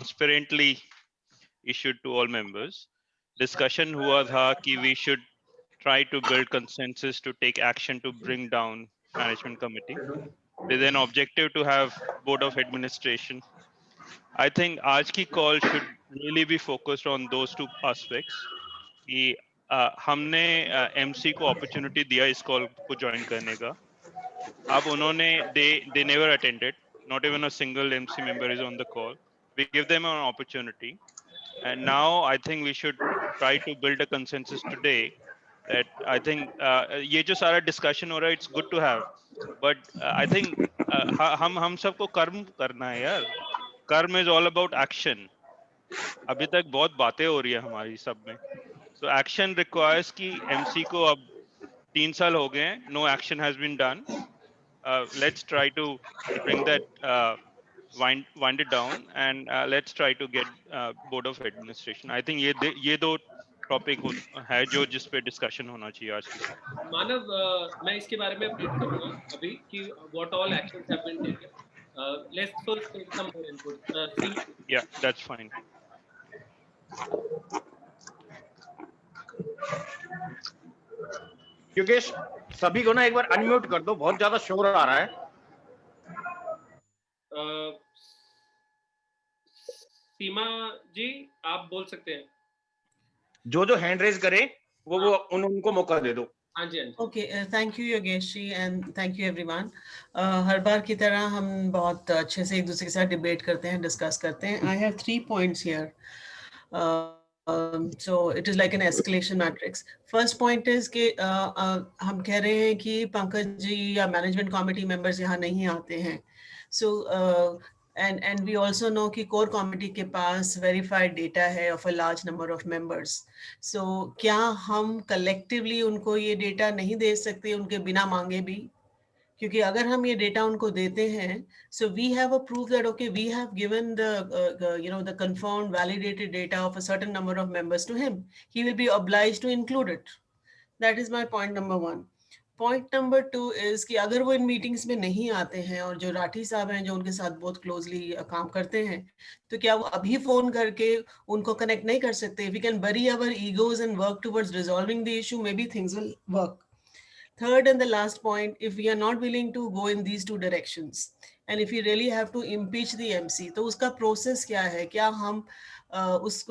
transparently issued to all members. Discussion हुआ था कि we should try to build consensus to take action to bring down management committee with an objective to have board of administration. I think आज की call should really be focused on those two aspects. कि हमने MC को opportunity दिया इस call को join करने का. अब उन्होंने they never attended. Not even a single MC member is on the call. We give them an opportunity, and now I think we should try to build a consensus today that I think ये जो सारा discussion हो रहा है, it's good to have, but I think हम सबको कर्म करना है यार. कर्म is all about action. अभी तक बहुत बातें हो रही है हमारी सब में. So action requires कि MC को अब 3 साल हो गए हैं, no action has been done. Let's try to bring that wind it down, and let's try to get board of administration. I think ये दो टॉपिक है जो जिस पे डिस्कशन होना चाहिए आज की. मानव, मैं इसके बारे में अपडेट करूंगा अभी कि what all actions have been taken. Let's first take some more input. Yeah, that's fine. Yogesh, सभी को ना एक बार अनम्यूट कर दो, बहुत ज्यादा शोर आ रहा है. सीमा जी, आप बोल सकते हैं. जो हैंड रेज करे वो उनको मौका दे दो. हाँ जी. Okay, thank you Yogesh ji and thank you everyone. हर बार की तरह हम बहुत अच्छे से एक दूसरे के साथ डिबेट करते हैं, डिस्कस करते हैं. I have 3 points here. So it is like an escalation matrix. First point is कि हम कह रहे हैं कि पंकज जी या मैनेजमेंट कमेटी मेंबर्स यहाँ नहीं आते हैं. So and we also know कि कोर कमेटी के पास वेरीफाइड डेटा है of a large number of members. So क्या हम collectively उनको ये डेटा नहीं दे सकते उनके बिना मांगे भी? क्योंकि अगर हम ये डेटा उनको देते हैं, so we have a proof that okay, we have given the confirmed validated data of a certain number of members to him. He will be obliged to include it. That is my point number 1. Point number 2 is कि अगर वो इन meetings में नहीं आते हैं और जो राठी साहब हैं जो उनके साथ बहुत क्लोजली काम करते हैं, तो क्या वो अभी फोन करके उनको कनेक्ट नहीं कर सकते? We can bury our egos and work towards resolving the issue. Maybe things will work. Third and the last point, if we are not willing to go in these two directions and if we really have to impeach the MC, तो उसका process क्या है? क्या हम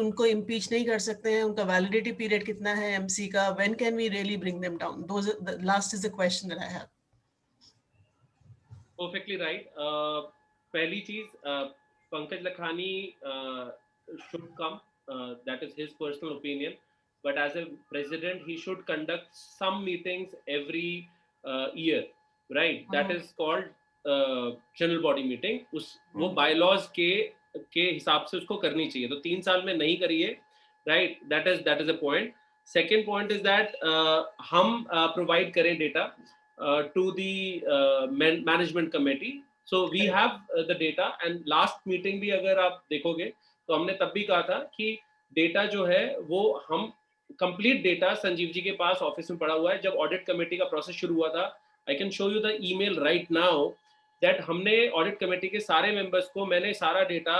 उनको impeach नहीं कर सकते हैं? उनका validity period कितना है MC का? When can we really bring them down? The last is the question that I have. Perfectly right. पहली चीज, Pankaj Lakhani should come. That is his personal opinion. But as a president, he should conduct some meetings every year, right? That is called general body meeting. वो bylaws के हिसाब से उसको करनी चाहिए. तो 3 साल में नहीं करिए, right? That is a point. Second point is that हम provide करें data to the management committee. So we have the data, and last meeting भी अगर आप देखोगे तो हमने तब भी कहा था कि डेटा जो है वो हम कंप्लीट डेटा संजीव जी के पास ऑफिस में पड़ा हुआ है. जब ऑडिट कमेटी का प्रोसेस शुरू हुआ था, I can show you the email right now that हमने ऑडिट कमेटी के सारे मेंबर्स को मैंने सारा डेटा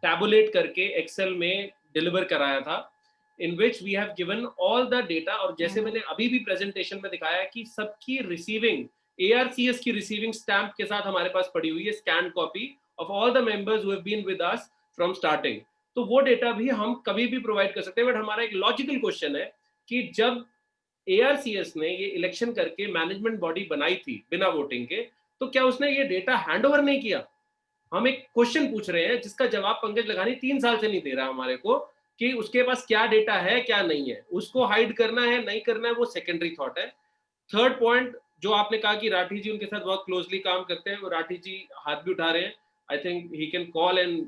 टैबुलेट करके एक्सेल में डिलीवर कराया था, in which we have given all the data. और जैसे मैंने अभी भी प्रेजेंटेशन में दिखाया कि सबकी रिसीविंग ARCS की रिसीविंग स्टैंप के साथ हमारे पास पड़ी हुई है, scan copy of all the members who have been with us from starting. तो वो डेटा भी हम कभी भी प्रोवाइड कर सकते हैं. बट हमारा एक लॉजिकल क्वेश्चन है कि जब ARCS ने ये इलेक्शन करके मैनेजमेंट बॉडी बनाई थी बिना वोटिंग के, तो क्या उसने ये डेटा हैंडओवर नहीं किया? हम एक क्वेश्चन पूछ रहे हैं जिसका जवाब पंकज लखानी 3 साल से नहीं दे रहा हमारे को कि उसके पास क्या डेटा है क्या नहीं है. उसको हाइड करना है नहीं करना है वो सेकेंडरी थॉट है. थर्ड पॉइंट जो आपने कहा कि राठी जी उनके साथ बहुत क्लोजली काम करते हैं, वो राठी जी हाथ भी उठा रहे हैं. I think he can call, and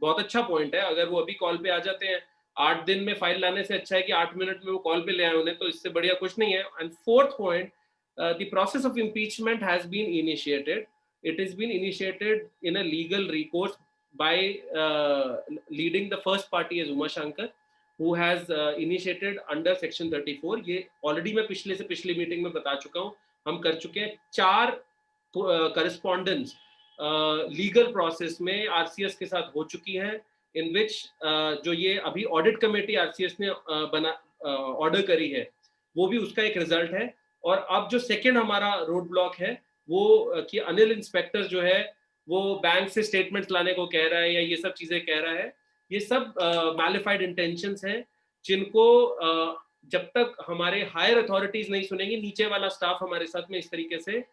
बहुत अच्छा पॉइंट है. अगर वो अभी कॉल पे आ जाते हैं, 8 दिन में फाइल लाने से अच्छा है कि 8 मिनट में वो कॉल पे ले आए उन्हें, तो इससे बढ़िया कुछ नहीं है. And fourth point, the process of impeachment has been initiated. It has been initiated in a legal recourse by leading the first party as Uma Shankar, who has initiated under section 34. ये already मैं पिछले से पिछली meeting में बता चुका हूँ. हम कर चुके हैं 4 correspondence लीगल प्रोसेस में RCS के साथ हो चुकी है. इन विच जो ये अभी ऑडिट कमेटी आरसीएस ने ऑर्डर करी है वो भी उसका एक रिजल्ट है। और अब जो सेकंड हमारा रोड ब्लॉक है वो कि अनिल इंस्पेक्टर जो है वो बैंक से स्टेटमेंट्स लाने को कह रहा है या ये सब चीजें कह रहा है, ये सब मैलिफाइड इंटेंशंस हैं जिनको जब तक हमारे हायर अथॉरिटीज नहीं सुनेंगी, नीचे वाला स्टाफ हमारे साथ में इस तरीके से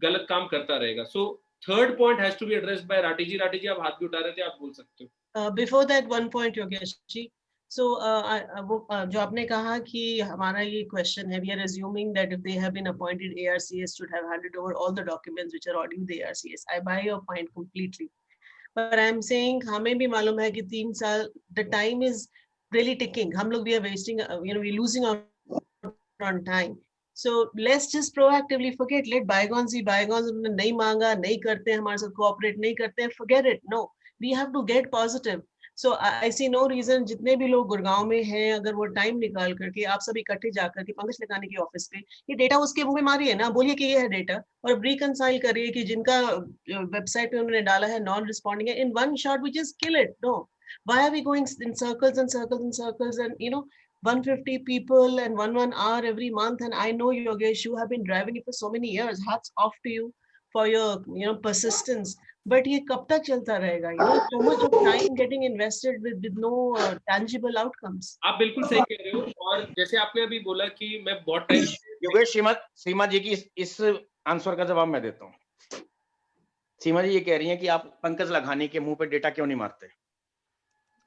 गलत काम करता रहेगा। So third point has to be addressed by Rathi ji. Rathi ji आप हाथ भी उठा रहे थे, आप बोल सकते हो। Before that one point Yogesh ji, so वो जो आपने कहा कि हमारा ये क्वेश्चन है, we are assuming that if they have been appointed ARCS should have handed over all the documents which are ordering the ARCS. I buy your point completely, but I am saying हमें भी मालूम है कि 3 साल the time is really ticking. हम लोग we are wasting, we're losing out on time. So let's just proactively forget, let bygones be bygones. उन्होंने नहीं मांगा, नहीं करते, हमारे साथ cooperate नहीं करते, forget it. No, we have to get positive. So I see no reason, जितने भी लोग गुड़गांव में हैं, अगर वो टाइम निकाल करके आप सब इकट्ठे जाकर के पंकज लखानी के ऑफिस पे ये डेटा उसके मुंह में मारिए ना, बोलिए कि ये है डेटा, और रिकंसाइल करिए कि जिनका वेबसाइट पे उन्होंने डाला है नॉन रिस्पॉन्डिंग है, in one shot we just kill it. No, why are we going in circles and circles and circles, and 150 people and 1 hour every month? And I know, Yogesh, you have been driving it for so many years. Hats off to you for your persistence. But ये कब तक चलता रहेगा? So much of time getting invested with no tangible outcomes. आप बिल्कुल सही कह रहे हो। और जैसे आपने अभी बोला कि मैं बहुत टाइम, योगेश, सीमा जी की इस आंसर का जवाब मैं देता हूँ। सीमा जी ये कह रही हैं कि आप पंकज लखानी के मुंह पे डेटा क्यों नहीं मारते।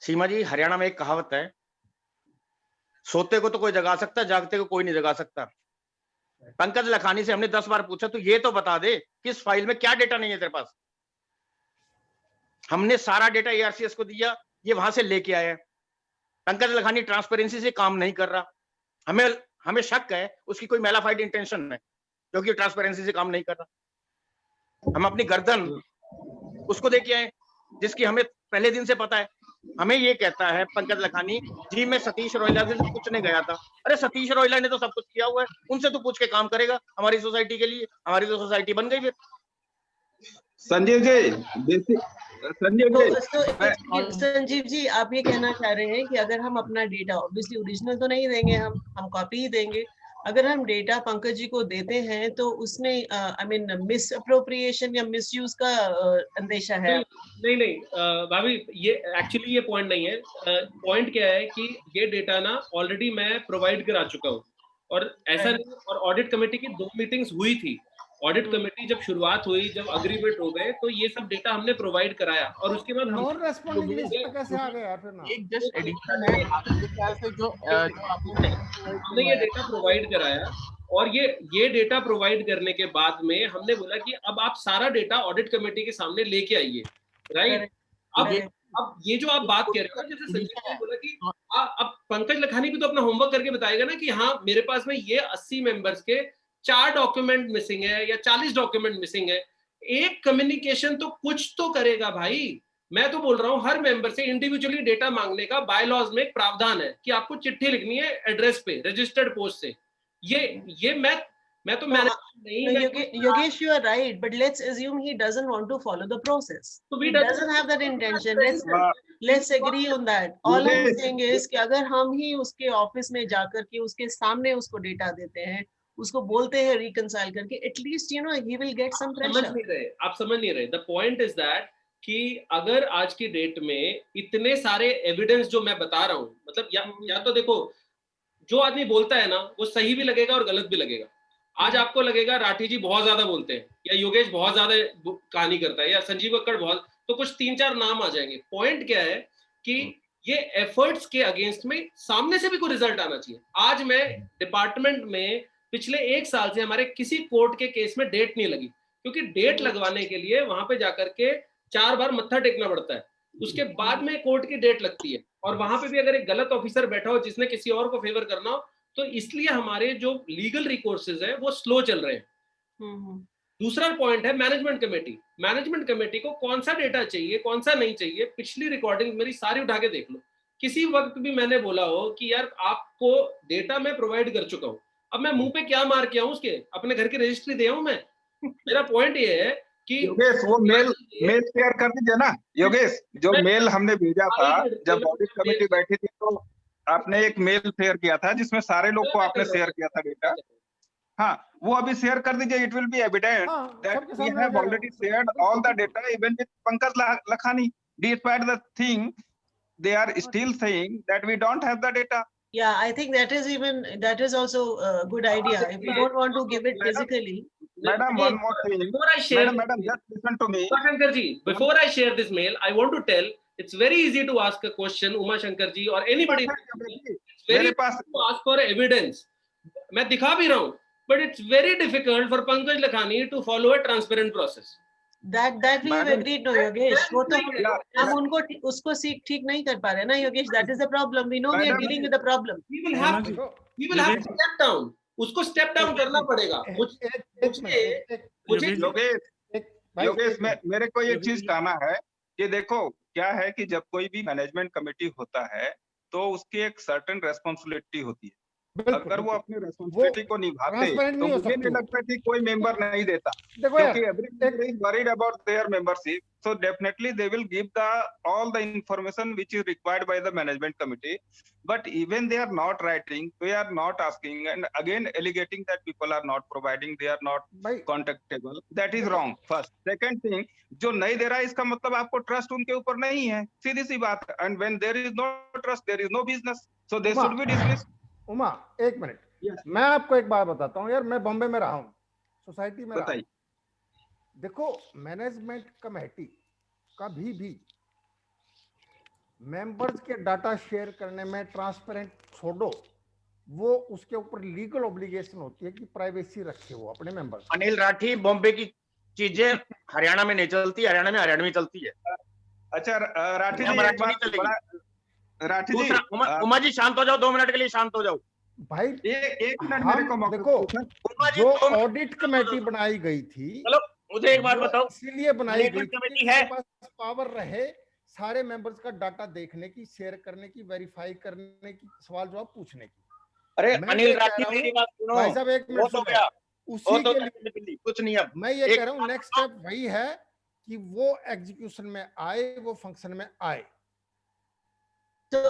सीमा जी, हरियाणा में एक कहावत है, सोते को तो कोई जगा सकता, जागते को कोई नहीं जगा सकता। पंकज लखानी से हमने 10 बार पूछा, तो ये तो बता दे किस फाइल में क्या डेटा नहीं है तेरे पास। हमने सारा डेटा ARCS को दिया, ये वहां से लेके आया। पंकज लखानी ट्रांसपेरेंसी से काम नहीं कर रहा, हमें शक है उसकी कोई मैलाफाइड इंटेंशन है, क्योंकि ट्रांसपेरेंसी से काम नहीं कर रहा। हम अपनी गर्दन उसको दे के आए जिसकी हमें पहले दिन से पता है। हमें ये कहता है पंकज लखानी जी, मैं सतीश रोयला से पूछने गया था। अरे सतीश रोयला ने तो सब कुछ किया हुआ है, उनसे तो पूछ के काम करेगा हमारी सोसाइटी के लिए। हमारी तो सोसाइटी बन गई फिर। संजीव जी, संजीव जी, आप ये कहना चाह रहे हैं कि अगर हम अपना डेटा, ऑब्वियसली ओरिजिनल तो नहीं देंगे, हम कॉपी ही देंगे, अगर हम डेटा पंकज जी को देते हैं तो उसमें आई मीन मिस अप्रोप्रिएशन या मिसयूज का अंदेशा है? नहीं भाभी, ये एक्चुअली ये पॉइंट नहीं है। पॉइंट क्या है कि ये डेटा ना ऑलरेडी मैं प्रोवाइड करा चुका हूँ, और ऐसा नहीं, और ऑडिट कमेटी की 2 मीटिंग्स हुई थी। ऑडिट कमेटी जब शुरुआत हुई, जब अग्रीमेंट हो गए, तो ये सब डेटा हमने प्रोवाइड कराया, और उसके बाद नॉन रेस्पॉन्डिंग लिस्ट पे कैसे आ गए यार? फिर ना एक जस्ट एडिशन है आपके ख्याल से जो हमने ये डेटा प्रोवाइड कराया, और ये डेटा प्रोवाइड करने के बाद में हमने बोला कि अब आप सारा डेटा ऑडिट कमेटी के सामने लेके आइए, राइट? अब ये जो आप बात कह रहे हो, जैसे संजीव ने बोला कि अब पंकज लखानी भी तो अपना होमवर्क करके बताएगा ना कि हाँ मेरे पास में ये 80 मेंबर्स के 4 डॉक्यूमेंट मिसिंग है या 40 डॉक्यूमेंट मिसिंग है। एक कम्युनिकेशन तो कुछ तो करेगा भाई। मैं तो बोल रहा हूँ हर मेंबर से इंडिविजुअली डेटा मांगने का बायलॉज में एक प्रावधान है कि आपको चिट्ठी लिखनी है एड्रेस पे, रजिस्टर्ड पोस्ट से। ये मैं तो मैंने Yogesh, you are right, but let's assume he doesn't want to follow the process. So he doesn't have that intention. Let's agree on that. All I'm saying is कि अगर हम ही उसके ऑफिस में जाकर के उसके सामने उसको डेटा देते हैं, उसको बोलते हैं रिकंसाइल करके, at least he will get some pressure. आप समझ नहीं रहे। The point is that कि अगर आज की डेट में इतने सारे एविडेंस जो मैं बता रहा हूँ, मतलब या तो देखो, जो आदमी बोलता है ना वो सही भी लगेगा और गलत भी लगेगा। आज आपको लगेगा राठी जी बहुत ज्यादा बोलते हैं, या योगेश बहुत ज्यादा कहानी करता है, या संजीव कक्कड़ बहुत, तो कुछ 3-4 नाम आ जाएंगे। पॉइंट क्या है कि ये एफर्ट्स के अगेंस्ट में सामने से भी कोई रिजल्ट आना चाहिए। आज मैं डिपार्टमेंट में पिछले 1 साल से हमारे किसी कोर्ट के केस में डेट नहीं लगी, क्योंकि डेट लगवाने के लिए वहां पे जाकर के 4 बार मत्था टेकना पड़ता है, उसके बाद में कोर्ट की डेट लगती है, और वहां पे भी अगर एक गलत ऑफिसर बैठा हो जिसने किसी और को फेवर करना हो, तो इसलिए हमारे जो लीगल रिकोर्सेज है वो स्लो चल रहे हैं। दूसरा पॉइंट है मैनेजमेंट कमेटी। मैनेजमेंट कमेटी को कौन सा डेटा चाहिए, कौन सा नहीं चाहिए, पिछली रिकॉर्डिंग मेरी सारी उठा के देख लो। किसी वक्त भी मैंने बोला हो कि यार आपको डेटा मैं प्रोवाइड कर चुका हूं, अब मैं मुंह पे क्या मार के आऊं उसके, अपने घर की रजिस्ट्री दे आऊं मैं? मेरा पॉइंट ये है कि योगेश वो मेल शेयर कर दीजिए ना योगेश, जो मेल हमने भेजा था जब ऑडिट कमेटी बैठी थी तो आपने एक मेल शेयर किया था जिसमें सारे लोग को आपने शेयर किया था डेटा। हाँ, वो अभी शेयर कर दीजिए, it will be evident that we have already shared all the data even with Pankaj Lakhani, despite the thing they are still saying that we don't have the data. Yeah, I think that is also a good idea. If you don't want to give it physically. Madam, one more thing. Before I share, Madam, just listen to me. Shankar ji, before I share this mail, I want to tell it's very easy to ask a question, Uma Shankar ji or anybody. It's very easy to ask for evidence. मैं दिखा भी रहा हूँ, but it's very difficult for Pankaj Lakhani to follow a transparent process. That we have agreed, no Yogesh. वो तो हम उनको उसको ठीक नहीं कर पा रहे ना Yogesh. That is the problem. We know we are dealing with the problem. We will have to step down. उसको step down करना पड़ेगा. योगेश मेरे को ये चीज कहना है कि देखो क्या है कि जब कोई भी मैनेजमेंट कमेटी होता है तो उसकी एक सर्टेन रेस्पॉन्सिबिलिटी होती है। अगर वो अपनी रेस्पॉन्सिबिलिटी को निभाते तो मुझे नहीं लगता कि कोई मेंबर नहीं देता, क्योंकि everybody is worried about their membership, so definitely they will give the all the information which is required by the management committee, but even they are not writing, they are not asking, and again alleging that people are not providing, they are not contactable, that is wrong first. Second thing, जो नहीं दे रहा है इसका मतलब आपको trust उनके ऊपर नहीं है, सीधी सी बात है, and when there is no trust there is no business, so they should be dismissed. Uma एक मिनट, मैं आपको एक बात बताता हूँ यार, मैं बॉम्बे में रहा हूँ, सोसाइटी में रहा हूँ। देखो मैनेजमेंट कमेटी कभी भी मेंबर्स के डाटा शेयर करने में ट्रांसपेरेंट छोड़ो, वो उसके ऊपर लीगल ऑब्लिगेशन होती है कि प्राइवेसी रखे वो अपने मेंबर्स। अनिल राठी, बॉम्बे की चीजें हरियाणा में नहीं चलती, हरियाणा में हरियाणा में चलती है। अच्छा राठी जी, राठी जी, उमा जी शांत हो जाओ, 2 मिनट के लिए शांत हो जाओ भाई। एक मिनट मेरे को मौका देखो, जो ऑडिट कमेटी बनाई गई थी, चलो मुझे एक बात बताओ, इसीलिए बनाई गई कमेटी है, पावर रहे सारे मेंबर्स का डाटा देखने की, शेयर करने की, वेरीफाई करने की, सवाल जवाब पूछने की। अरे अनिल राठी मेरी बात सुनो भाई साहब, एक मिनट सुनो, उसी के लिए कुछ नहीं। अब मैं ये कह रहा हूँ नेक्स्ट स्टेप वही है कि वो एग्जीक्यूशन में आए, वो फंक्शन में आए। So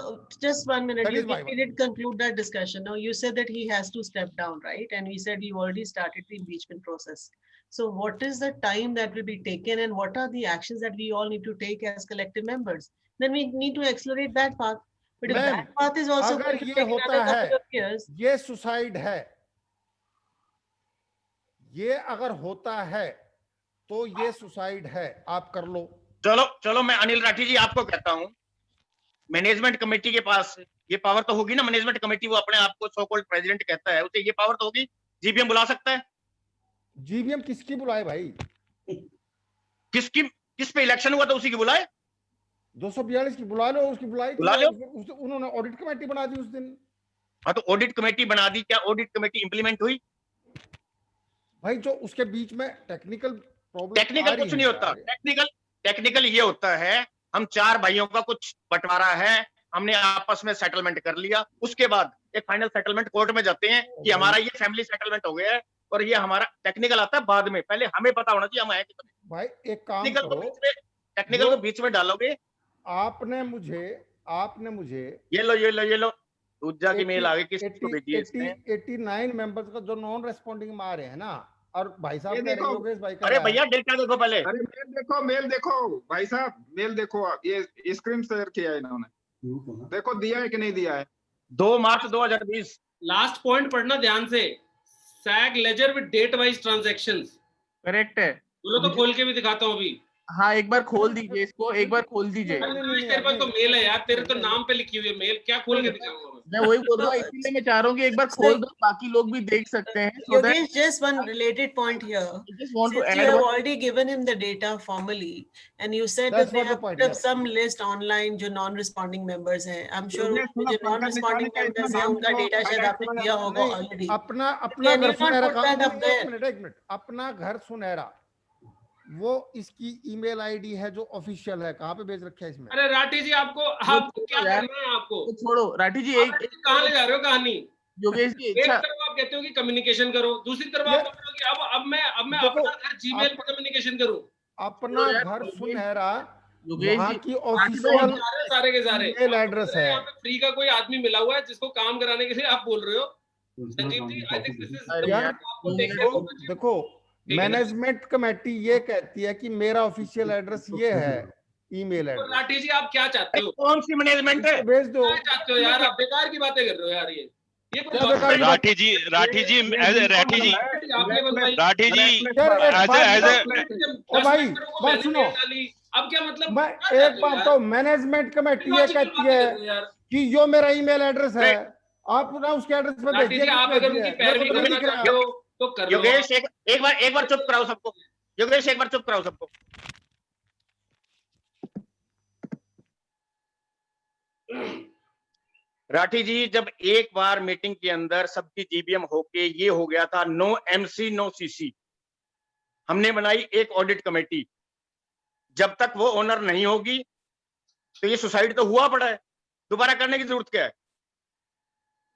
just 1 minute, we did conclude that discussion. Now you said that he has to step down, right? And we said you already started the impeachment process. So what is the time that will be taken, and what are the actions that we all need to take as collective members? Then we need to accelerate that path. But if that path is also अगर ये होता है, ये suicide है, ये अगर होता है तो ये सुसाइड है, आप कर लो। चलो मैं अनिल राठी जी आपको कहता हूँ, मैनेजमेंट कमेटी के पास ये पावर तो होगी ना, मैनेजमेंट कमेटी वो अपने आप को सो कॉल्ड प्रेसिडेंट कहता है, उसे ये पावर तो होगी, जीबीएम बुला सकता है। जीबीएम किसकी बुलाए भाई? किस पे इलेक्शन हुआ तो उसी की बुलाए, 242 की बुला लो, उसकी बुला लो। उन्होंने ऑडिट कमेटी बना दी उस दिन। हाँ तो ऑडिट कमेटी बना दी, क्या ऑडिट कमेटी इंप्लीमेंट हुई? भाई जो उसके बीच में टेक्निकल प्रॉब्लम, टेक्निकल कुछ नहीं होता, टेक्निकल ये होता है, हम 4 भाइयों का कुछ बंटवारा है, हमने आपस में सेटलमेंट कर लिया, उसके बाद एक फाइनल सेटलमेंट कोर्ट में जाते हैं कि हमारा ये फैमिली सेटलमेंट हो गया है और ये हमारा टेक्निकल आता है बाद में, पहले हमें पता होना चाहिए हम है कि भाई। एक काम करो, टेक्निकल को बीच में डालोगे। आपने मुझे ये लो ऊर्जा की मेल आ गई, किसको भेजी है इसने? 89 मेंबर्स का जो नॉन रेस्पॉन्डिंग में आ रहे हैं ना, और भाई साहब कह रहे हैं योगेश भाई का, अरे भैया डेटा देखो पहले, अरे मेल देखो भाई साहब, मेल देखो, ये स्क्रीन शेयर किया है इन्होंने, देखो दिया है कि नहीं दिया है। 2 मार्च 2020। लास्ट पॉइंट पढ़ना ध्यान से, सैग ledger with date wise transactions. Correct है, बोलो तो खोल के भी दिखाता हूँ अभी। हाँ एक बार खोल दीजिए इसको, एक बार खोल दीजिए। तेरे पास तो मेल है यार, तेरे तो नाम पे लिखी हुई है मेल, क्या खोल के दिखाऊंगा मैं वही बोल रहा हूँ, इसीलिए मैं चाह रहा हूँ कि एक बार खोल दो, बाकी लोग भी देख सकते हैं। Yogesh, just one related point here. Just want to Since add you have one. already given him the data formally, and you said that they have put up some list online जो non-responding members हैं. I'm sure जो non-responding members हैं उनका data शायद आपने दिया होगा already. अपना घर सुनहरा, एक मिनट, अपना घर सुनहरा वो इसकी ईमेल आईडी है जो ऑफिशियल है, कहाँ पे भेज रखा है इसमें? अरे राठी जी आपको क्या करना है? आपको छोड़ो राठी जी, एक कहाँ ले जा रहे हो कहानी? योगेश जी एक तरफ आप कहते हो कि कम्युनिकेशन करो, दूसरी तरफ आप बोल रहे हो कि अब मैं देखो, अपना घर जीमेल पे कम्युनिकेशन करूं। अपना घर सुनहरा योगेश वहाँ जी, की लोग ऑफिशियल जा रहे हैं सारे के सारे। ईमेल आप एड्रेस बोल रहे हैं है। यहाँ पे फ्री का कोई आदमी मिला हुआ है जिसको काम कराने के लिए आप बोल रहे हो। Sanjeev ji, I think this is यार आपको देखने को देखो, ठीक है ना? मैनेजमेंट कमेटी ये कहती है कि मेरा ऑफिशियल एड्रेस ये है, ईमेल तो एड्रेस, राठी जी आप क्या चाहते हो? कौन सी मैनेजमेंट है? भेज दो। क्या चाहते हो यार? आप बेकार की बातें कर रहे हो यार। ये कोई क्या बात बेकार की नहीं। बात? राठी जी राठी जी आपने बनवाई। राठी जी यार एक as a- बात as a- बताओ। ओ भाई, बात सुनो, अब क्या मतलब? मैं क्या एक चाहते हो बात यार? तो मैनेजमेंट कमेटी ये लॉजिकल कहती बातें है कर रहे हो यार। कि जो मेरा ईमेल एड्रेस है आप ना उसके एड्रेस पे राठी भेजिए। जी, आप अगर उनकी पैरवी करना चाहते हो तो कर लो। योगेश एक बार चुप कराओ सबको। योगेश एक बार चुप कराओ सबको। राठी जी, जब एक बार मीटिंग के अंदर सबकी जीबीएम होके ये हो गया था, नो एमसी नो सीसी, हमने बनाई एक ऑडिट कमेटी। जब तक वो ओनर नहीं होगी तो ये सुसाइड तो हुआ पड़ा है, दोबारा करने की जरूरत क्या है?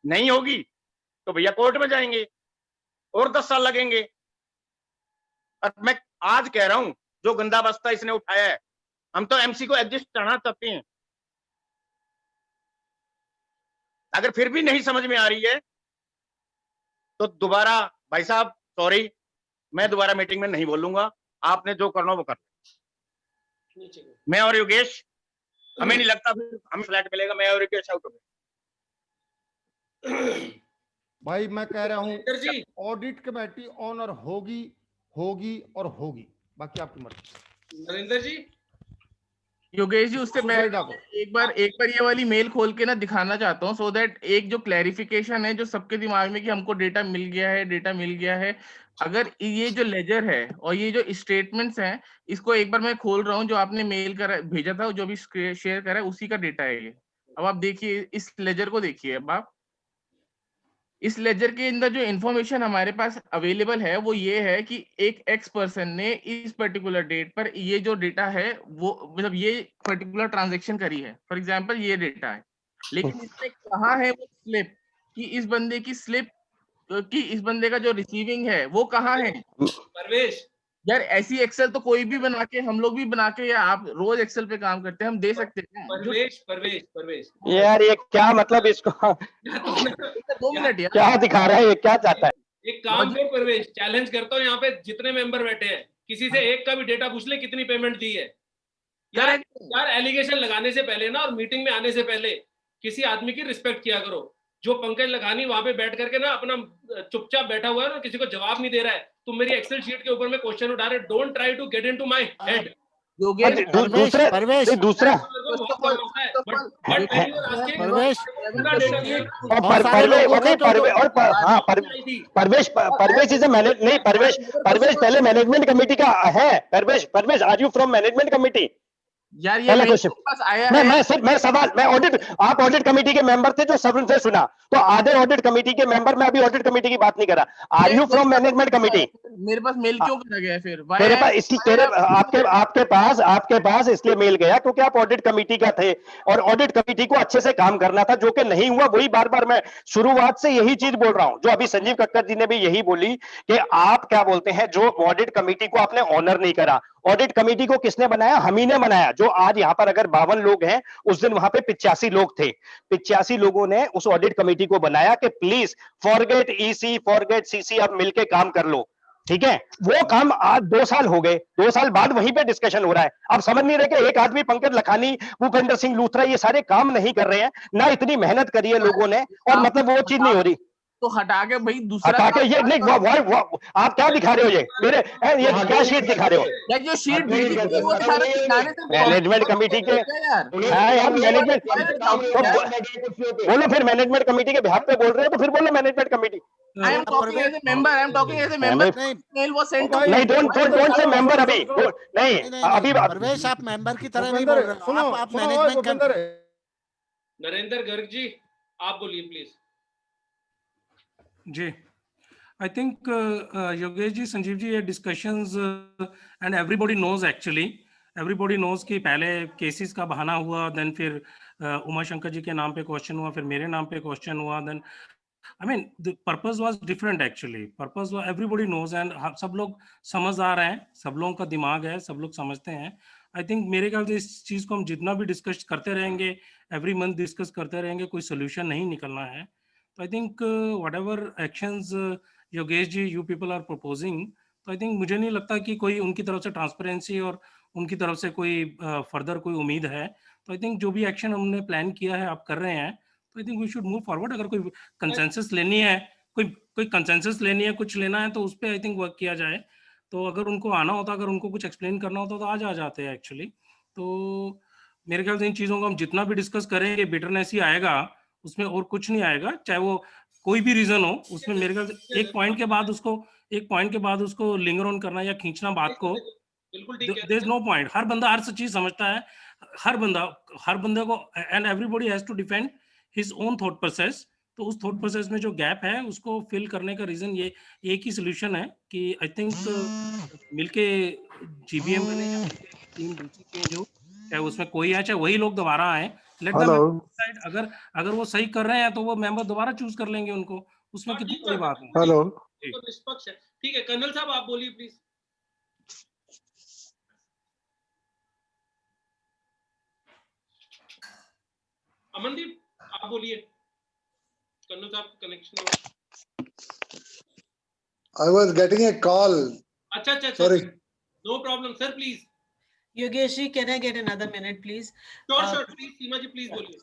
नहीं होगी तो भैया कोर्ट में जाएंगे और 10 साल लगेंगे। और मैं आज कह रहा हूं, जो गंदा बस्ता इसने उठाया है, हम तो एमसी को एग्जिस्ट करना चाहते हैं। अगर फिर भी नहीं समझ में आ रही है तो दोबारा, भाई साहब सॉरी, मैं दोबारा मीटिंग में नहीं बोलूंगा। आपने जो करना वो कर। मैं और योगेश, हमें नहीं लगता फिर हमें फ्लैट मिलेगा। मैं और योगेश आउट हो गए। भाई मैं कह रहा हूँ नरेंद्र जी, ऑडिट कमेटी ऑनर होगी और होगी, बाकी आपकी मर्जी। नरेंद्र जी, योगेश जी, उससे मैं सुसाइड आपको एक बार ये वाली मेल खोल के ना दिखाना चाहता हूँ, सो दैट एक जो क्लैरिफिकेशन है जो सबके दिमाग में कि हमको डेटा मिल गया है। अगर ये जो लेजर है और ये जो स्टेटमेंट्स हैं, इसको एक बार मैं खोल रहा हूँ, जो आपने मेल कर भेजा था, जो भी शेयर करा है, उसी का डेटा है ये। अब आप देखिए इस लेजर को, देखिए अब आप इस लेजर के अंदर जो इन्फॉर्मेशन हमारे पास अवेलेबल है वो ये है कि एक एक्स पर्सन ने इस पर्टिकुलर डेट पर ये जो डेटा है वो मतलब ये पर्टिकुलर ट्रांजैक्शन करी है। फॉर एग्जांपल ये डेटा है, लेकिन इसमें कहाँ है वो स्लिप कि इस बंदे की स्लिप कि इस बंदे का जो रिसीविंग है वो कहाँ है। परवेश, यार ऐसी एक्सेल तो कोई भी बना के, हम लोग भी बना के, या आप रोज एक्सेल पे काम करते हैं, हम दे सकते हैं। परवेश यार ये क्या मतलब इसको 2 मिनट यार, क्या दिखा रहा है, ये क्या चाहता है? एक काम कर परवेश, चैलेंज करता हूँ, यहाँ पे जितने मेंबर बैठे हैं किसी से एक का भी डेटा पूछ ले कितनी पेमेंट दी है। यार एलिगेशन लगाने से पहले ना और मीटिंग में आने से पहले किसी आदमी की रिस्पेक्ट किया करो। जो पंकज लखानी वहां पे बैठ करके ना अपना चुपचाप बैठा हुआ है और किसी को जवाब नहीं दे रहा है, तुम मेरी एक्सेल शीट के ऊपर में क्वेश्चन उठा रहे, don't try to get into my head. दूसरा परवेश इज नहीं, परवेश पहले मैनेजमेंट कमेटी का है। Parvesh are you from management committee? यार ये पास आया है। मैं आप ऑडिट कमेटी के मेंबर थे जो सब से सुना, तो आधे ऑडिट कमेटी के मेंबर, मैं अभी ऑडिट कमेटी की बात नहीं कर रहा। Are you from management committee? मेरे पास मेल क्यों करा गया फिर? तेरे पास आपके पास इसलिए मेल गया क्योंकि आप ऑडिट कमेटी का थे और ऑडिट कमेटी को अच्छे से काम करना था, जो कि नहीं हुआ। वही बार बार मैं शुरुआत से यही चीज बोल रहा हूं, जो अभी संजीव कक्कड़ जी ने भी यही बोली कि आप क्या बोलते हैं, जो ऑडिट कमेटी को आपने ऑनर नहीं करा। ऑडिट कमेटी को किसने बनाया? हम ही ने बनाया। जो आज यहां पर अगर 52 लोग हैं, उस दिन वहां पे 85 लोग थे। 85 लोगों ने उस ऑडिट कमेटी को बनाया कि please forget EC, forget CC, अब मिलके काम कर लो। ठीक है, वो काम आज 2 साल हो गए, 2 साल बाद वहीं पे डिस्कशन हो रहा है। आप समझ नहीं रहे कि एक आदमी पंकज लखानी, भूपेंद्र सिंह लूथरा, ये सारे काम नहीं कर रहे हैं ना, इतनी मेहनत करी है लोगों ने, और मतलब वो चीज नहीं हो रही। तो हटा के भाई दूसरा हटा के ये नहीं, वो आप क्या दिखा रहे हो? ये मेरे ये क्या शीट दिखा रहे हो? यार जो शीट भेजी थी वो दिखा रहे थे मैनेजमेंट कमेटी के यार मैनेजमेंट बोलो, फिर मैनेजमेंट कमेटी के बिहाफ पे बोल रहे हो तो फिर बोलो management committee. I am talking as a member. I am talking as a member. Mail was sent to me. नहीं, don't say member अभी नहीं, अभी परवेश आप मेंबर की तरह नहीं बोल रहे हो, आप मैनेजमेंट का। नरेंद्र गर्ग जी, आप बोलिए प्लीज। जी, आई थिंक योगेश जी, संजीव जी, ये discussions and everybody knows, actually everybody knows कि पहले केसेस का बहाना हुआ, देन फिर उमा शंकर जी के नाम पे क्वेश्चन हुआ, फिर मेरे नाम पे क्वेश्चन हुआ, then I mean, the purpose was different actually. Purpose was everybody knows and सब लोग समझदार हैं, सब लोगों का दिमाग है, सब लोग समझते हैं. I think मेरे ख्याल से इस चीज को हम जितना भी डिस्कस करते रहेंगे, every month डिस्कस करते रहेंगे, कोई सोल्यूशन नहीं निकलना है. तो I think whatever actions Yogesh ji you people are proposing, तो I think मुझे नहीं लगता कि कोई उनकी तरफ से ट्रांसपेरेंसी और उनकी तरफ से कोई फर्दर कोई उम्मीद है. तो I think जो भी एक्शन हमने प्लान किया है, आप कर रहे हैं, तो I think we should move forward. अगर कोई कंसेंसस लेनी है, कोई कंसेंसस लेनी है, कुछ लेना है, तो उस पे आई थिंक वर्क किया जाए. तो अगर उनको आना होता, अगर उनको कुछ एक्सप्लेन करना होता, तो आज आ जाते हैं एक्चुअली. तो मेरे ख्याल से इन चीज़ों को हम जितना भी डिस्कस करेंगे, बिटरनेस ही आएगा, उसमें और कुछ नहीं आएगा, चाहे वो कोई भी रीजन हो. उसमें मेरे ख्याल से एक पॉइंट के बाद उसको लिंगर ऑन करना या खींचना बात को, देयर इज नो पॉइंट. हर बंदा हर चीज समझता है, हर बंदे को, and everybody has to defend his own thought process. तो उस थॉट प्रोसेस में जो गैप है उसको फिल करने का रीजन ये एक ही सोल्यूशन है कि आई थिंक मिलके जीबीएम बने, टीम दूसरी चेंज हो, चाहे उसमें कोई है, चाहे वही लोग दोबारा आए. Let them decide. अगर वो सही कर रहे हैं तो वो मेंबर दोबारा चूज कर लेंगे उनको, उसमें कितनी बड़ी बात है. हेलो, निष्पक्ष है. ठीक है कर्नल साहब, आप बोलिए प्लीज. अमनदीप आप बोलिए. कर्नल साहब connection. I was getting a call. अच्छा. Sorry. No problem, sir. Please. Yogesh ji, can I get another minute, please? Sure. Please, Seema ji, please बोलिए.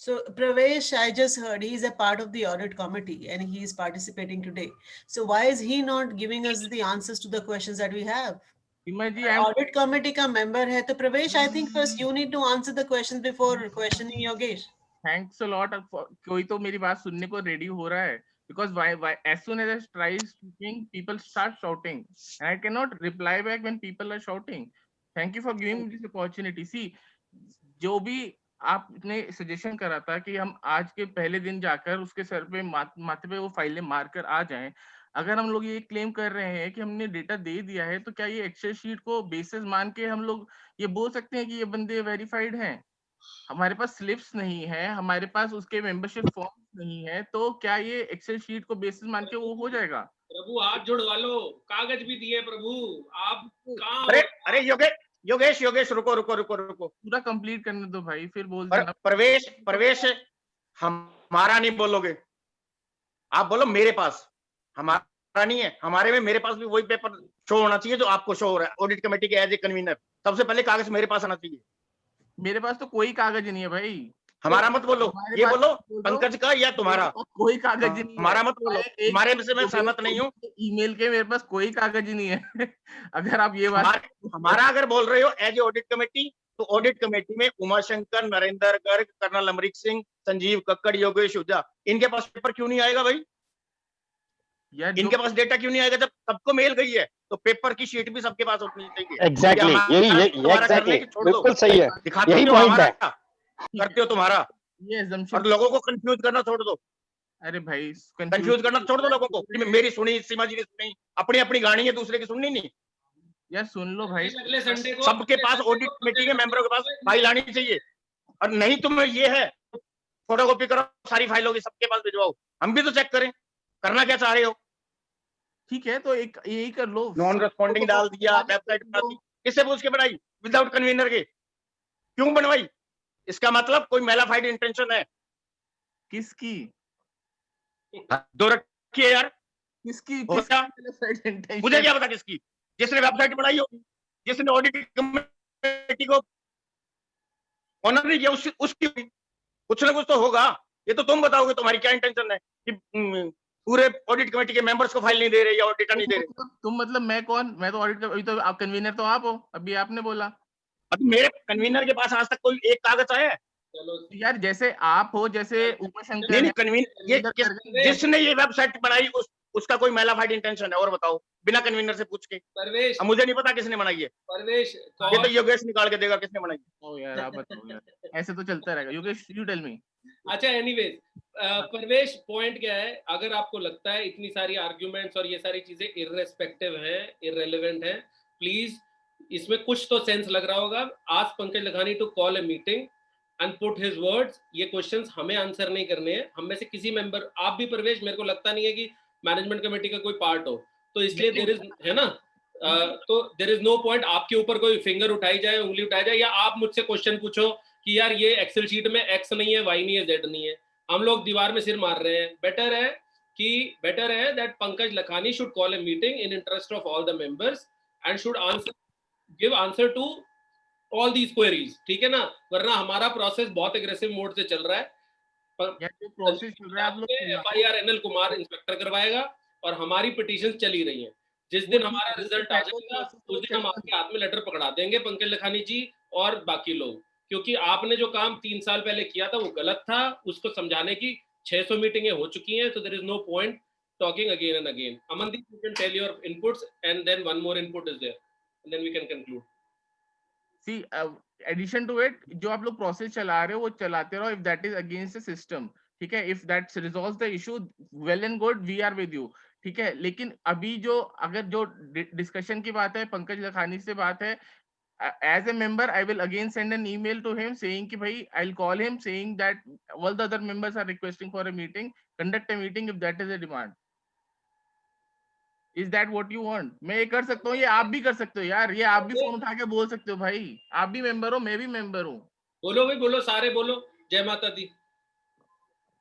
So Pravesh, I just heard he is a part of the audit committee and he is participating today. So why is he not giving us the answers to the questions that we have? Audit committee का member है, तो Pravesh, I think first you need to answer the questions before questioning Yogesh. Thanks a lot. कोई तो मेरी बात सुनने को ready हो रहा है. Because why as soon as I try speaking, people start shouting, and I cannot reply back when people are shouting. Thank you for giving me this opportunity. See, जो भी आपने सजेशन करा था कि हम आज के पहले दिन जाकर उसके सर पे माथे पे वो फाइलें मारकर आ जाएं. अगर हम लोग ये क्लेम कर रहे हैं कि हमने डेटा दे दिया है, तो क्या ये एक्सेल शीट को बेसिस मान के हम लोग ये बोल सकते हैं कि ये बंदे वेरीफाइड हैं? हमारे पास स्लिप्स नहीं है, हमारे पास उसके मेंबरशिप फॉर्म नहीं है, तो क्या ये एक्सेल शीट को बेसिस मान के वो हो जाएगा? प्रभु हाथ जुड़वा लो, कागज भी दिए प्रभु, आप कहाँ? अरे योगेश रुको. पूरा कंप्लीट करने दो भाई, फिर बोल देना. प्रवेश हमारा नहीं बोलोगे, आप बोलो मेरे पास. हमारा नहीं है, हमारे में मेरे पास भी वही पेपर शो होना चाहिए जो आपको शो हो रहा है. ऑडिट कमेटी के एज ए कन्वीनर सबसे पहले कागज मेरे पास आना चाहिए. मेरे पास तो कोई कागज नहीं है भाई. हमारा मत बोलो, ये बोलो पंकज का या तुम्हारा. कोई कागज नहीं. हमारा मत बोलो, हमारे में से मैं सहमत नहीं हूँ. ईमेल के मेरे पास कोई कागज ही नहीं है. अगर आप ये बात हमारा अगर बोल रहे हो एज ए ऑडिट कमेटी, तो ऑडिट कमेटी में उमाशंकर, नरेंद्र गर्ग, कर्नल अमरीक सिंह, संजीव कक्कड़, योगेश ओझा, इनके पास पेपर क्यों नहीं आएगा भाई? इनके पास डेटा क्यों नहीं आएगा? जब सबको मेल गई है तो पेपर की शीट भी सबके पास होनी चाहिए. एग्जैक्टली, यही बिल्कुल सही है. यही पॉइंट है. करते हो तुम्हारा, और लोगों को कंफ्यूज करना छोड़ दो. अरे भाई कंफ्यूज करना छोड़ दो लोगों को. मेरी सुनी, सीमा जी ने सुनी, अपनी अपनी गाड़ी है, दूसरे की सुननी नहीं. यार सुन लो भाई, अगले संडे को सबके पास ऑडिट कमेटी के मेंबरों के पास फाइल आनी चाहिए. और नहीं तुम्हें ये है फोटोकॉपी करो सारी फाइलों की, सबके पास भिजवाओ, हम भी तो चेक करें. करना क्या चाह रहे हो? ठीक है, तो एक यही कर लो. नॉन रेस्पॉन्डिंग डाल दिया, वेबसाइट बना दी, किससे पूछ के बनाई? विदाउट कन्वीनर के. क्यों बनवाई? इसका मतलब कोई मेलाफाइड इंटेंशन है. किसकी? दो रखिए यार. किसकी? मुझे क्या पता किसकी? जिसने वेबसाइट बनाई होगी, जिसने ऑडिट कमेटी को ऑनर नहीं किया, उसकी कुछ ना कुछ तो होगा. ये तो तुम बताओगे तुम्हारी क्या इंटेंशन है कि पूरे ऑडिट कमेटी के मेंबर्स को फाइल नहीं दे रहे या डेटा नहीं दे रहे. तुम मतलब मैं कौन? मैं तो ऑडिट अभी तो आप कन्वीनर तो आप हो, अभी आपने बोला. अभी मेरे कन्वीनर के पास आज तक कोई एक कागज आया है? चलो यार, जैसे आप हो, जैसे उमाशंकर नहीं कन्वीनर, ये जिसने ये वेबसाइट बनाई उसका कोई मेलाफाइड इंटेंशन है? और बताओ, बिना कन्वीनर से पूछ के. परवेश, मुझे नहीं पता किसने बनाई है. परवेश, ये तो योगेश निकाल के देगा किसने बनाई है. ओ यार आप बताओ यार, ऐसे तो चलता रहेगा. Yogesh, you tell me. अच्छा, एनीवेज, परवेश, पॉइंट क्या है? अगर आपको लगता है इतनी सारी आर्ग्यूमेंट्स और ये सारी चीजें इररेस्पेक्टिव हैं, इररेलेवेंट हैं, प्लीज, इसमें कुछ तो सेंस लग रहा होगा. Ask Pankaj Lakhani to call a meeting and put his words. ये क्वेश्चंस हमें आंसर नहीं करने हैं, हम में से किसी मेंबर, आप भी प्रवेश, मेरे को लगता नहीं है कि मैनेजमेंट कमेटी का कोई पार्ट हो, तो इसलिए देयर इज, है ना, तो देयर इज नो पॉइंट आपके ऊपर कोई फिंगर उठाई जाए, उंगली उठाई जाए, या आप मुझसे क्वेश्चन पूछो कि यार ये एक्सेल शीट में एक्स नहीं है, वाई नहीं है, जेड नहीं है, हम लोग दीवार में सिर मार रहे हैं। बेटर है that Pankaj Lakhani should call a meeting in interest of all the members and should give answer to all these queries, ठीक है ना, वरना हमारा प्रोसेस बहुत एग्रेसिव मोड से चल रहा है। प्रोसेस चल रहा है, FIR NL कुमार इंस्पेक्टर करवाएगा और हमारी पिटीशन चली रही है। जिस दिन हमारा रिजल्ट आ जाएगा उस दिन हम आपके हाथ में लेटर पकड़ा देंगे पंकज लखानी जी और बाकी लोग, क्योंकि आपने जो काम 3 साल पहले किया था वो गलत था, उसको समझाने की 600 मीटिंगें हो चुकी हैं, तो there is no point talking again and again. Amandeep, you can tell your inputs and then one more input is there and then we can conclude. See, addition to it, जो आप लोग प्रोसेस चला रहे हो वो चलाते रहो, if that is against the system, ठीक है, if that resolves the issue, well and good, we are with you, ठीक है। लेकिन अभी जो अगर जो डिस्कशन की बात है, पंकज लखानी से बात है, as a member I will again send an email to him saying कि भाई I'll call him saying that all the other members are requesting for a meeting, conduct a meeting if that is a demand. Is that what you want? मैं ये कर सकता हूँ, ये आप भी कर सकते हो यार, ये आप भी फोन उठा के बोल सकते हो भाई, आप भी मेंबर हो, मैं भी मेंबर हूँ। बोलो भाई, बोलो, सारे बोलो, जय माता दी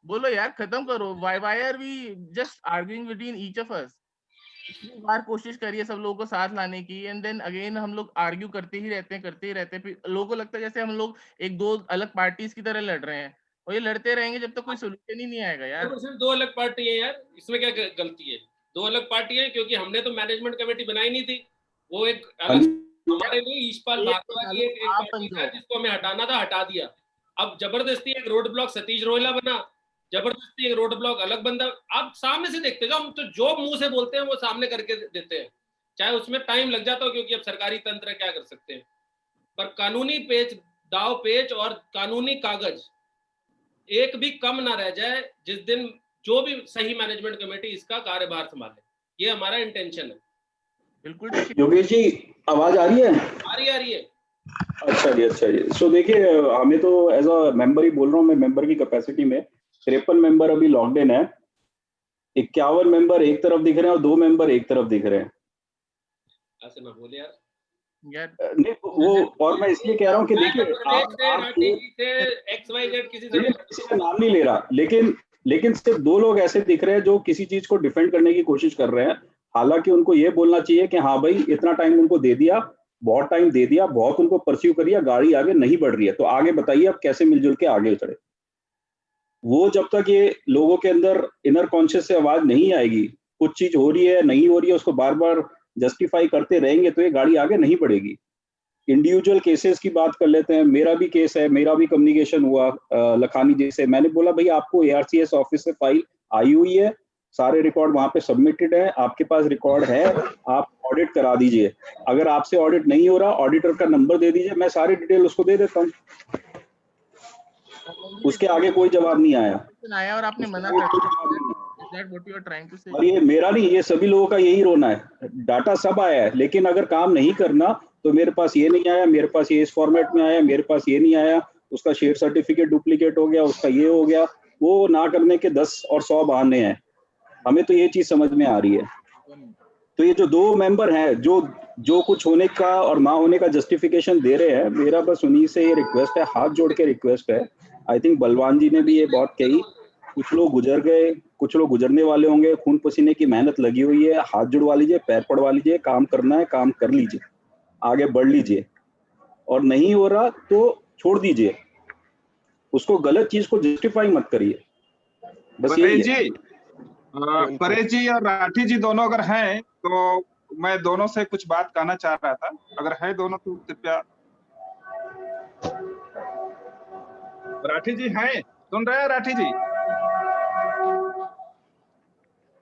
बोलो यार, खत्म करो। Why are we just arguing between each of us? इतनी बार कोशिश करिए सब लोगों को साथ लाने की, एंड देन अगेन हम लोग आर्ग्यू करते ही रहते हैं, फिर लोगों को लगता है जैसे हम लोग एक दो अलग पार्टीज की तरह लड़ रहे हैं, और ये लड़ते रहेंगे जब तक कोई सोल्यूशन ही नहीं आएगा यार। तो सिर्फ 2 अलग पार्टी है यार, इसमें क्या गलती है? 2 अलग पार्टी है क्योंकि हमने तो मैनेजमेंट कमेटी बनाई नहीं थी, वो एक अलग हमारे लिए ईशपाल भारद्वाज एक पार्टी था जिसको हमें हटाना था, हटा दिया। अब जबरदस्ती एक रोड ब्लॉक सतीश रोहिला बना, जबरदस्ती एक रोड ब्लॉक अलग बंदा, आप सामने से देखते जाओ, हम तो जो मुंह से बोलते हैं वो सामने करके देते हैं, चाहे उसमें टाइम लग जाता हो क्योंकि अब सरकारी तंत्र क्या कर सकते हैं, पर कानूनी पेच, दाव पेच और कानूनी कागज एक भी कम ना रह जाए जिस दिन जो भी सही मैनेजमेंट कमेटी इसका कार्यभार संभाले, ये हमारा इंटेंशन है। बिल्कुल योगेश जी, आवाज आ रही है? आ रही है। अच्छा जी। सो देखिए, हमें तो एज अ मेंबर ही बोल रहा हूँ मैं, मेंबर की कैपेसिटी में 53 मेंबर अभी लॉग्ड इन है, 51 मेंबर एक तरफ दिख रहे हैं और 2 मेंबर एक तरफ दिख रहे हैं। ऐसे ना बोले यार नहीं वो, और मैं इसलिए कह रहा हूँ कि देखिए किसी का नाम नहीं ले रहा, लेकिन सिर्फ 2 लोग ऐसे दिख रहे हैं जो किसी चीज को डिफेंड करने की कोशिश कर रहे हैं, हालांकि उनको ये बोलना चाहिए कि हाँ भाई इतना टाइम उनको दे दिया, बहुत टाइम दे दिया, बहुत उनको परस्यू करिए, गाड़ी आगे नहीं बढ़ रही है, तो आगे बताइए अब कैसे मिलजुल के आगे चढ़े। वो जब तक ये लोगों के अंदर इनर कॉन्शियस से आवाज नहीं आएगी, कुछ चीज हो रही है नहीं हो रही है उसको बार बार जस्टिफाई करते रहेंगे तो ये गाड़ी आगे नहीं बढ़ेगी। इंडिविजुअल केसेस की बात कर लेते हैं, मेरा भी केस है, मेरा भी कम्युनिकेशन हुआ लखानी जी से, मैंने बोला भाई आपको ARCS ऑफिस से फाइल आई हुई है, सारे रिकॉर्ड वहां पे सबमिटेड है, आपके पास रिकॉर्ड है, आप ऑडिट करा दीजिए, अगर आपसे ऑडिट नहीं हो रहा ऑडिटर का नंबर दे दीजिए, मैं सारी डिटेल उसको दे देता हूँ। उसके आगे कोई जवाब नहीं आया और आपने मना कर दिया। और ये मेरा नहीं, ये सभी लोगों का यही रोना है, डाटा सब आया है, लेकिन अगर काम नहीं करना तो मेरे पास ये नहीं आया, मेरे पास ये इस फॉर्मेट में आया, मेरे पास ये नहीं आया, उसका शेयर सर्टिफिकेट डुप्लीकेट हो गया, उसका ये हो गया, वो ना करने के 10 और 100 बहाने हैं। हमें तो ये चीज समझ में आ रही है। तो ये जो 2 मेंबर हैं जो कुछ होने का और ना होने का जस्टिफिकेशन दे रहे हैं, मेरा बस उन्हीं से ये रिक्वेस्ट है, हाथ जोड़ के रिक्वेस्ट है। आई थिंक बलवान जी ने भी ये बात कही, कुछ लोग गुजर गए, कुछ लोग गुजरने वाले होंगे, खून पसीने की मेहनत लगी हुई है, हाथ जुड़वा लीजिए, पैर पड़वा लीजिए, काम करना है काम कर लीजिए, आगे बढ़ लीजिए, और नहीं हो रहा तो छोड़ दीजिए, उसको गलत चीज को जस्टिफाई मत करिए। बस यही है। परेश जी और राठी जी दोनों अगर हैं तो मैं दोनों से कुछ बात कहना चाह रहा था, अगर है दोनों तो कृपया। राठी जी हैं, सुन रहे हैं राठी जी?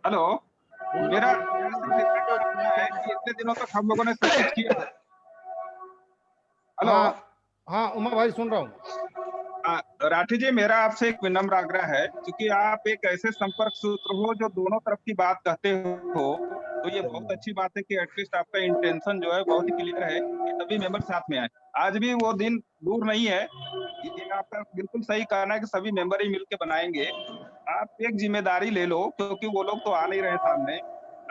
हेलो, मेरा है कि इतने दिनों तक हम लोगों ने सब कुछ किया। हेलो, हाँ उमा भाई सुन रहा हूँ। राठी जी, मेरा आपसे एक विनम्र आग्रह है, क्योंकि आप एक ऐसे संपर्क सूत्र हो जो दोनों तरफ की बात कहते हो, तो ये बहुत अच्छी बात है कि एटलीस्ट आपका इंटेंशन जो है बहुत ही क्लियर है कि सभी मेंबर साथ में आए। आज भी वो दिन दूर नहीं है, ये आपका बिल्कुल सही कहना है कि सभी मेंबर ही मिलके बनाएंगे। आप एक जिम्मेदारी ले लो, क्योंकि वो लोग तो आ नहीं रहे सामने।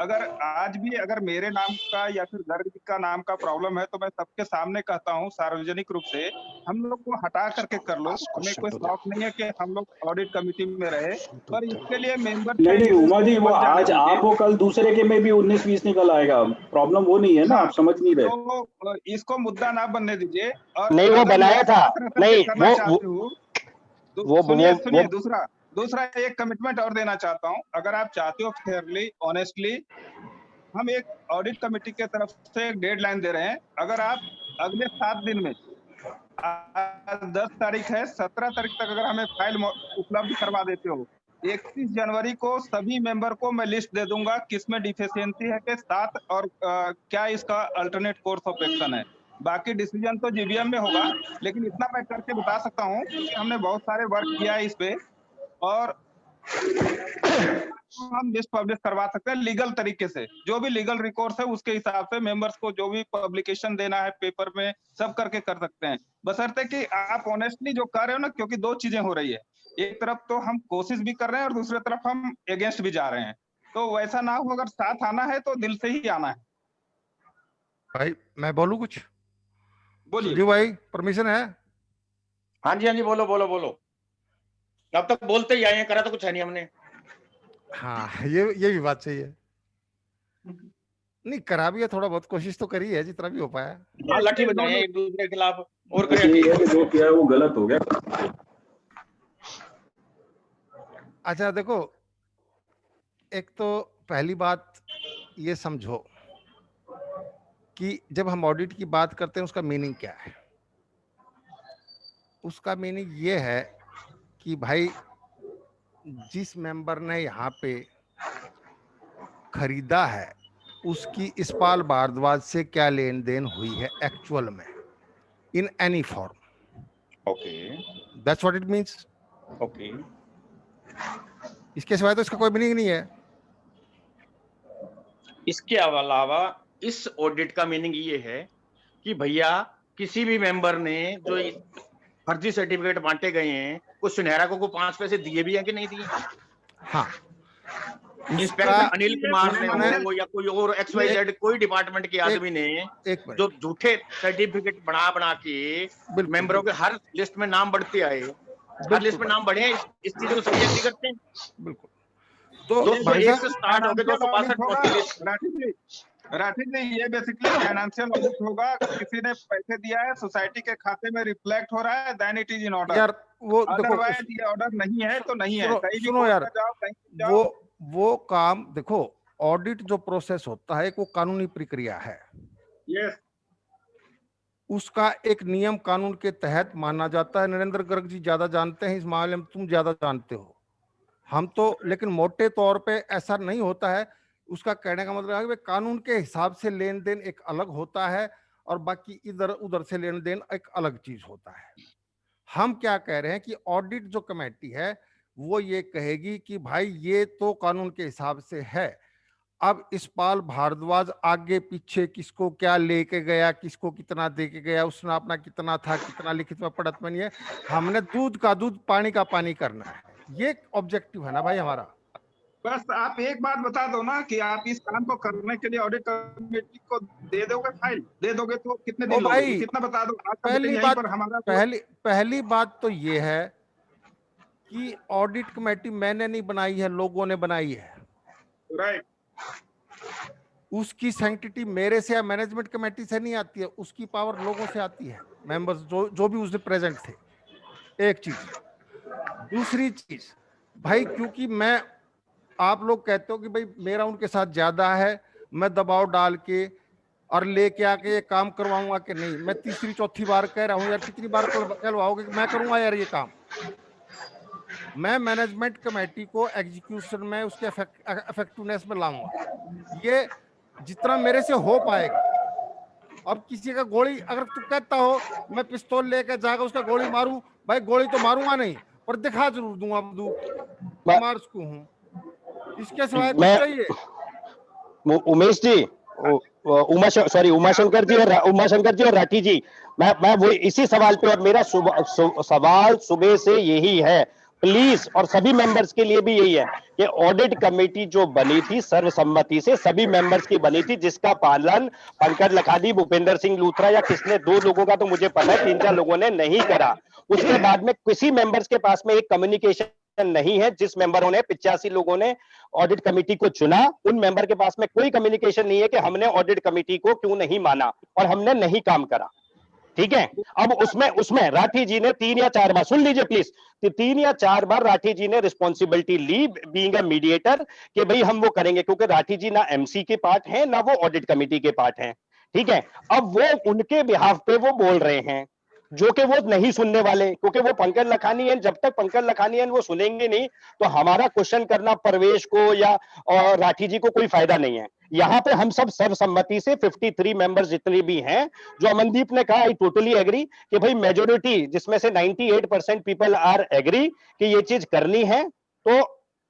अगर आज भी अगर मेरे नाम का या फिर गर्ग जी का नाम का प्रॉब्लम है, तो मैं सबके सामने कहता हूँ सार्वजनिक रूप से, हम लोग को हटा करके कर लो। हमें कोई शौक नहीं है कि हम लोग ऑडिट कमेटी में रहे, पर इसके लिए मेंबर नहीं उमा जी, वो आज आप हो, कल दूसरे के में भी 19-20 निकल आएगा। प्रॉब्लम वो नहीं है ना, आप समझ नहीं रहे। तो इसको मुद्दा ना बनने दीजिए। और नहीं, वो बनाया था, नहीं वो दूसरा एक कमिटमेंट और देना चाहता हूँ। अगर आप चाहते हो फेयरली, ऑनेस्टली, हम एक ऑडिट कमेटी के तरफ से एक डेडलाइन दे रहे हैं। अगर आप अगले 7 दिन में, आज 10 तारीख है, 17 तारीख तक अगर हमें फाइल उपलब्ध करवा देते हो, 31 जनवरी को सभी मेंबर को मैं लिस्ट दे दूंगा किसमें डिफिशियंसी है के साथ, और क्या इसका अल्टरनेट कोर्स ऑफ एक्शन है। बाकी डिसीजन तो जीबीएम में होगा, लेकिन इतना मैं करके बता सकता हूँ कि हमने बहुत सारे वर्क किया है इस पे, और हम लिस्ट पब्लिश करवा सकते हैं लीगल तरीके से। जो भी लीगल रिकोर्स है उसके हिसाब से मेंबर्स को जो भी पब्लिकेशन देना है पेपर में, सब करके कर सकते हैं, बशर्ते कि आप ऑनेस्टली जो कर रहे हो ना। क्योंकि 2 चीजें हो रही है, एक तरफ तो हम कोशिश भी कर रहे हैं और दूसरी तरफ हम अगेंस्ट भी जा रहे हैं। तो वैसा ना हो, अगर साथ आना है तो दिल से ही आना है। भाई मैं बोलूं कुछ? बोलिए भाई, परमिशन है? हाँ जी बोलो बोलो बोलो। अब तक बोलते ही आए हैं, करा तो कुछ है नहीं हमने। हाँ, ये भी बात सही है। नहीं, करा भी है, थोड़ा बहुत कोशिश तो करी है जितना भी हो पाया। हाँ, लाठी बजाए एक दूसरे के खिलाफ और जो किया है वो गलत हो गया। अच्छा देखो, एक तो पहली बात ये समझो कि जब हम ऑडिट की बात करते हैं उसका मीनिंग क्या है। उसका मीनिंग ये है कि भाई जिस मेंबर ने यहाँ पे खरीदा है उसकी इस्पाल भारद्वाज से क्या लेन देन हुई है एक्चुअल में, in any form. Okay, that's what it means. Okay, इसके सिवाय तो इसका कोई मीनिंग नहीं है। इसके अलावा इस ऑडिट का मीनिंग ये है कि भैया किसी भी मेंबर ने जो फर्जी सर्टिफिकेट बांटे गए हैं, कुछ सुनहरा को 5 पैसे दिए भी हैं कि नहीं दिए। हाँ, इंस्पेक्टर अनिल कुमार ने हो या कोई और XYZ कोई डिपार्टमेंट के आदमी ने जो झूठे सर्टिफिकेट बना के मेंबरों के हर लिस्ट में नाम बढ़ते आए, हर लिस्ट में नाम बढ़े, इस चीज को सब्जेक्ट करते हैं। बिल्कुल। तो 201 से स्टार्ट हो गए 262। राठिक जी, ये बेसिकली फाइनेंशियल ऑडिट होगा। किसी ने पैसे दिया है, सोसाइटी के खाते में रिफ्लेक्ट हो रहा है, then it is in order. यार वो अदरवाइज ये ऑर्डर नहीं है तो नहीं है। सुनो यार, वो काम देखो, ऑडिट जो प्रोसेस होता है वो कानूनी प्रक्रिया है। यस, उसका एक नियम कानून के तहत माना जाता है। नरेंद्र गर्ग जी ज्यादा जानते हैं इस मामले में, तुम ज्यादा जानते हो, हम तो, लेकिन मोटे तौर पे ऐसा नहीं होता है। उसका कहने का मतलब है कि कानून के हिसाब से लेन देन एक अलग होता है और बाकी इधर उधर से लेन देन एक अलग चीज होता है। हम क्या कह रहे हैं कि ऑडिट जो कमेटी है वो ये कहेगी कि भाई ये तो कानून के हिसाब से है। अब इस्पाल भारद्वाज आगे पीछे किसको क्या लेके गया, किसको कितना दे के गया, उसने अपना कितना था, कितना लिखित में पढ़त में नहीं है। हमने दूध का दूध पानी का पानी करना है, ये ऑब्जेक्टिव है ना भाई हमारा। बस आप एक बात बता दो ना कि आप इस काम को करने के लिए ऑडिट कमेटी को दे दोगे, फाइल दे दोगे तो कितने दिन भाई कितना बता दो। पहली बात तो ये है कि ऑडिट कमेटी मैंने नहीं बनाई है, लोगों ने बनाई है। राइट। उसकी सैंक्टिटी मेरे से या मैनेजमेंट कमेटी से नहीं आती है, उसकी पावर लोगों से आती है, मेंबर्स जो भी उसमें प्रेजेंट थे। एक चीज। दूसरी चीज भाई, क्योंकि मैं, आप लोग कहते हो कि भाई मेरा उनके साथ ज्यादा है, मैं दबाव डाल के और लेके आके ये काम करवाऊंगा कि नहीं। मैं तीसरी चौथी बार कह रहा हूँ यार, कितनी बार कहलवाओगे कि मैं करूंगा यार ये काम। मैं मैनेजमेंट कमेटी को एग्जीक्यूशन में उसके इफेक्टिवनेस में लाऊंगा, ये जितना मेरे से हो पाएगा। अब किसी का गोली, अगर तू कहता हो मैं पिस्तौल लेकर जाकर उसका गोली मारूं, भाई गोली तो मारूंगा नहीं पर दिखा जरूर दूंगा मार्स को हूं। इसके सिवाय कुछ चाहिए? उमेश जी, उमाशंकर जी और राठी जी, मैं वो इसी सवाल पे, और मेरा सवाल सुबह से यही है प्लीज, और सभी मेंबर्स के लिए भी यही है कि ऑडिट कमेटी जो बनी थी सर्वसम्मति से सभी मेंबर्स की बनी थी, जिसका पालन पंकज लखानी, भूपेंद्र सिंह लूथरा या किसने, 2 लोगों का तो मुझे पता है, 3-4 लोगों ने नहीं करा। उसके बाद में किसी मेंबर्स के पास में एक कम्युनिकेशन नहीं है। जिस मेंबरों ने 85 लोगों ने ऑडिट कमेटी को चुना, उन मेंबर के पास में कोई कम्युनिकेशन नहीं है कि हमने ऑडिट कमेटी को क्यों नहीं माना और हमने नहीं काम करा। ठीक है, अब उसमें राठी जी ने 3 या 4 बार, सुन लीजिए प्लीज, 3 या 4 बार राठी जी ने रिस्पॉन्सिबिलिटी ली बीइंग अ मीडिएटर कि भाई हम वो करेंगे, क्योंकि राठी जी ना एमसी के पार्ट हैं ना वो ऑडिट कमेटी के पार्ट हैं। ठीक है, अब वो उनके बिहाफ पे वो बोल रहे हैं जो कि वो नहीं सुनने वाले, क्योंकि वो पंकज लखानी है। जब तक पंकज लखानी है वो सुनेंगे नहीं तो हमारा क्वेश्चन करना परवेश को या राठी जी को कोई फायदा नहीं है। यहाँ पे हम सब सर्वसम्मति से 53 मेंबर्स जितने भी हैं, जो अमनदीप ने कहा, आई टोटली एग्री कि भाई मेजोरिटी जिसमें से 98% पीपल आर एग्री कि ये चीज करनी है, तो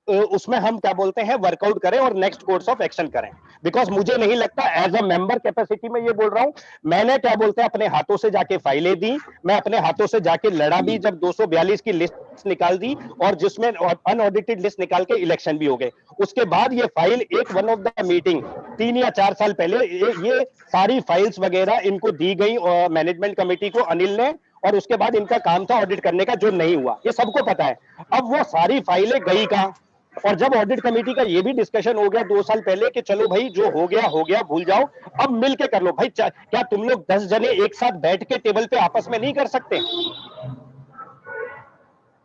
उसमें हम क्या बोलते हैं वर्कआउट करें और नेक्स्ट कोर्स ऑफ एक्शन करें। बिकॉज मुझे नहीं लगता, एज अ मेंबर कैपेसिटी में ये बोल रहा हूं, मैंने क्या बोलते हैं अपने हाथों से जाके फाइलें दी, मैं अपने हाथों से जाके लड़ा भी जब 242 की लिस्ट निकाल दी और जिसमें अनऑडिटेड लिस्ट निकाल के इलेक्शन भी हो गए। उसके बाद ये फाइल एक वन ऑफ द मीटिंग 3 या 4 साल पहले ये सारी फाइल्स वगैरह इनको दी गई मैनेजमेंट कमेटी को, अनिल ने, और उसके बाद इनका काम था ऑडिट करने का जो नहीं हुआ, ये सबको पता है। अब वो सारी फाइलें गई कहां? और जब ऑडिट कमेटी का ये भी डिस्कशन हो गया 2 साल पहले कि चलो भाई जो हो गया भूल जाओ, अब मिल के कर लो भाई। क्या तुम लोग 10 जने एक साथ बैठ के टेबल पे आपस में नहीं कर सकते?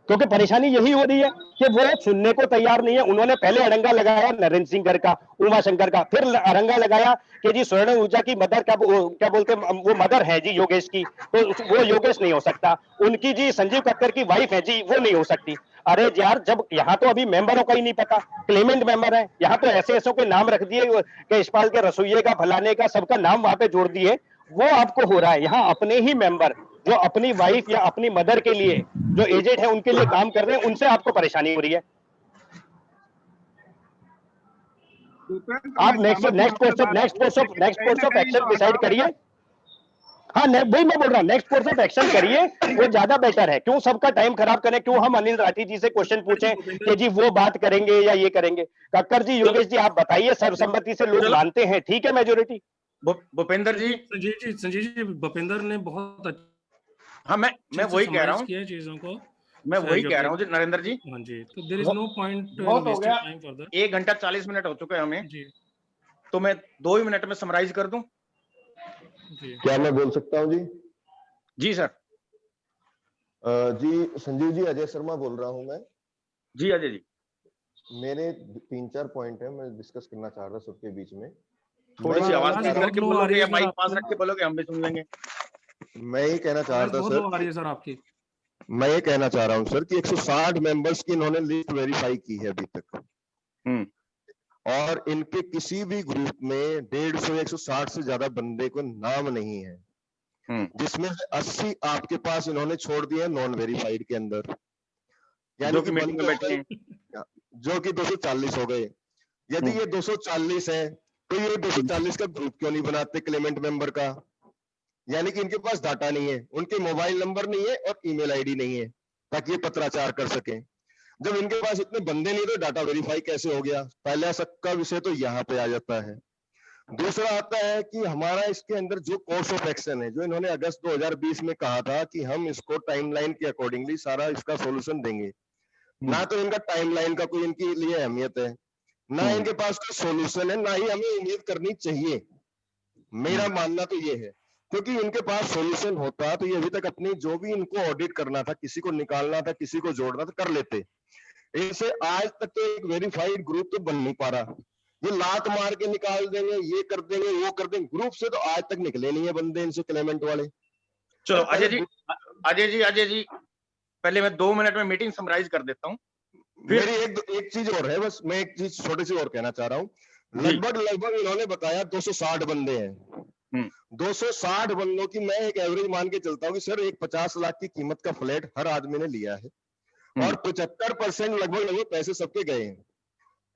क्योंकि परेशानी यही हो रही है कि वो सुनने को तैयार नहीं है। उन्होंने पहले अड़ंगा लगाया नरेंद्र सिंह घर का, उमाशंकर का, फिर अड़ंगा लगाया कि जी स्वर्ण ऊर्जा की मदर क्या बोलते वो मदर है जी योगेश की, तो वो योगेश नहीं हो सकता। उनकी जी संजीव कक्कर की वाइफ है जी, वो नहीं हो सकती। अरे यार, जब यहाँ तो अभी मेंबरों का ही नहीं पता, क्लेमेंट मेंबर है, यहाँ तो ऐसे के नाम रख दिए कि इस्पाल के रसोइये का, फलाने का, सबका नाम वहां पे जोड़ दिए। वो आपको हो रहा है यहाँ अपने ही मेंबर जो अपनी वाइफ या अपनी मदर के लिए जो एजेड है उनके लिए काम कर रहे हैं, उनसे आपको परेशानी हो रही है। आप next course of action decide करिए। हाँ, वही मैं बोल रहा हूँ, नेक्स्ट कोर्स ऑफ एक्शन करिए, वो ज्यादा बेटर है। क्यों सबका टाइम खराब करें? क्यों हम अनिल राठी जी से क्वेश्चन पूछें कि जी वो बात करेंगे या ये करेंगे? कक्कर जी, योगेश जी, आप बताइए, सर्वसम्मति से लोग मानते हैं, ठीक है मेजोरिटी। भूपेंद्र जी, संजीव जी, भूपेंद्र ने बहुत हाँ, मैं वही कह रहा हूँ चीजों को, मैं वही कह रहा हूँ जी नरेंद्र जी। हाँ जी, तो देयर इज नो पॉइंट बहुत हो गया, टाइम फॉर दैट। 1 घंटा 40 मिनट हो चुके हैं हमें जी, तो मैं 2 ही मिनट में समराइज कर दूं। जी, क्या मैं बोल सकता हूँ जी? जी सर। जी संजीव जी, अजय शर्मा बोल रहा हूँ मैं। जी अजय जी, मेरे 3-4 पॉइंट है, मैं डिस्कस करना चाह रहा सबके बीच में। थोड़ी सी आवाज तेज करके बोलोगे या माइक पास रख के बोलोगे, हम भी सुन लेंगे। मैं ये कहना चाह रहा था सर आपकी, मैं ये कहना चाह रहा हूँ सर कि 160 मेंबर्स की इन्होंने लिस्ट वेरीफाई की है अभी तक, और इनके किसी भी ग्रुप में 150-160 से ज्यादा बंदे को नाम नहीं है, जिसमें 80 आपके पास इन्होंने छोड़ दिए नॉन वेरीफाइड के अंदर, यानी कि मीटिंग में बैठे हैं, जो कि 240 हो गए। यदि ये 240 है तो ये 240 का ग्रुप क्यों नहीं बनाते क्लेमेंट मेंबर का? यानी कि इनके पास डाटा नहीं है, उनके मोबाइल नंबर नहीं है और ईमेल आईडी नहीं है ताकि ये पत्राचार कर सके। जब इनके पास इतने बंदे नहीं तो डाटा वेरीफाई कैसे हो गया? पहला सबका विषय तो यहाँ पे आ जाता है। दूसरा आता है कि हमारा इसके अंदर जो कोर्स ऑफ एक्शन है, जो इन्होंने अगस्त 2020 में कहा था कि हम इसको टाइमलाइन के अकॉर्डिंगली सारा इसका सॉल्यूशन देंगे, ना तो इनका टाइमलाइन का कोई इनके लिए अहमियत है, ना इनके पास कोई सॉल्यूशन है, ना ही हमें उम्मीद करनी चाहिए। मेरा मानना तो ये है, क्योंकि इनके पास सॉल्यूशन होता तो ये अभी तक अपनी जो भी इनको ऑडिट करना था, किसी को निकालना था, किसी को जोड़ना था, कर लेते। इनसे आज तक तो एक वेरीफाइड ग्रुप तो बन नहीं पा रहा। ये लात मार के निकाल देंगे, ये कर देंगे, वो कर देंगे, ग्रुप से तो आज तक निकले नहीं है बंदे इनसे क्लेमेंट वाले। चलो अजय जी पहले मैं 2 मिनट में मीटिंग समराइज कर देता हूँ। मेरी एक चीज और है, बस मैं एक चीज छोटी सी और कहना चाह रहा हूँ। लगभग इन्होंने बताया 260 बंदे हैं। 260 बंदों की मैं एक एवरेज मान के चलता हूँ कि सर एक 50 लाख की कीमत का फ्लैट हर आदमी ने लिया है और 75% लगभग पैसे सबके गए हैं।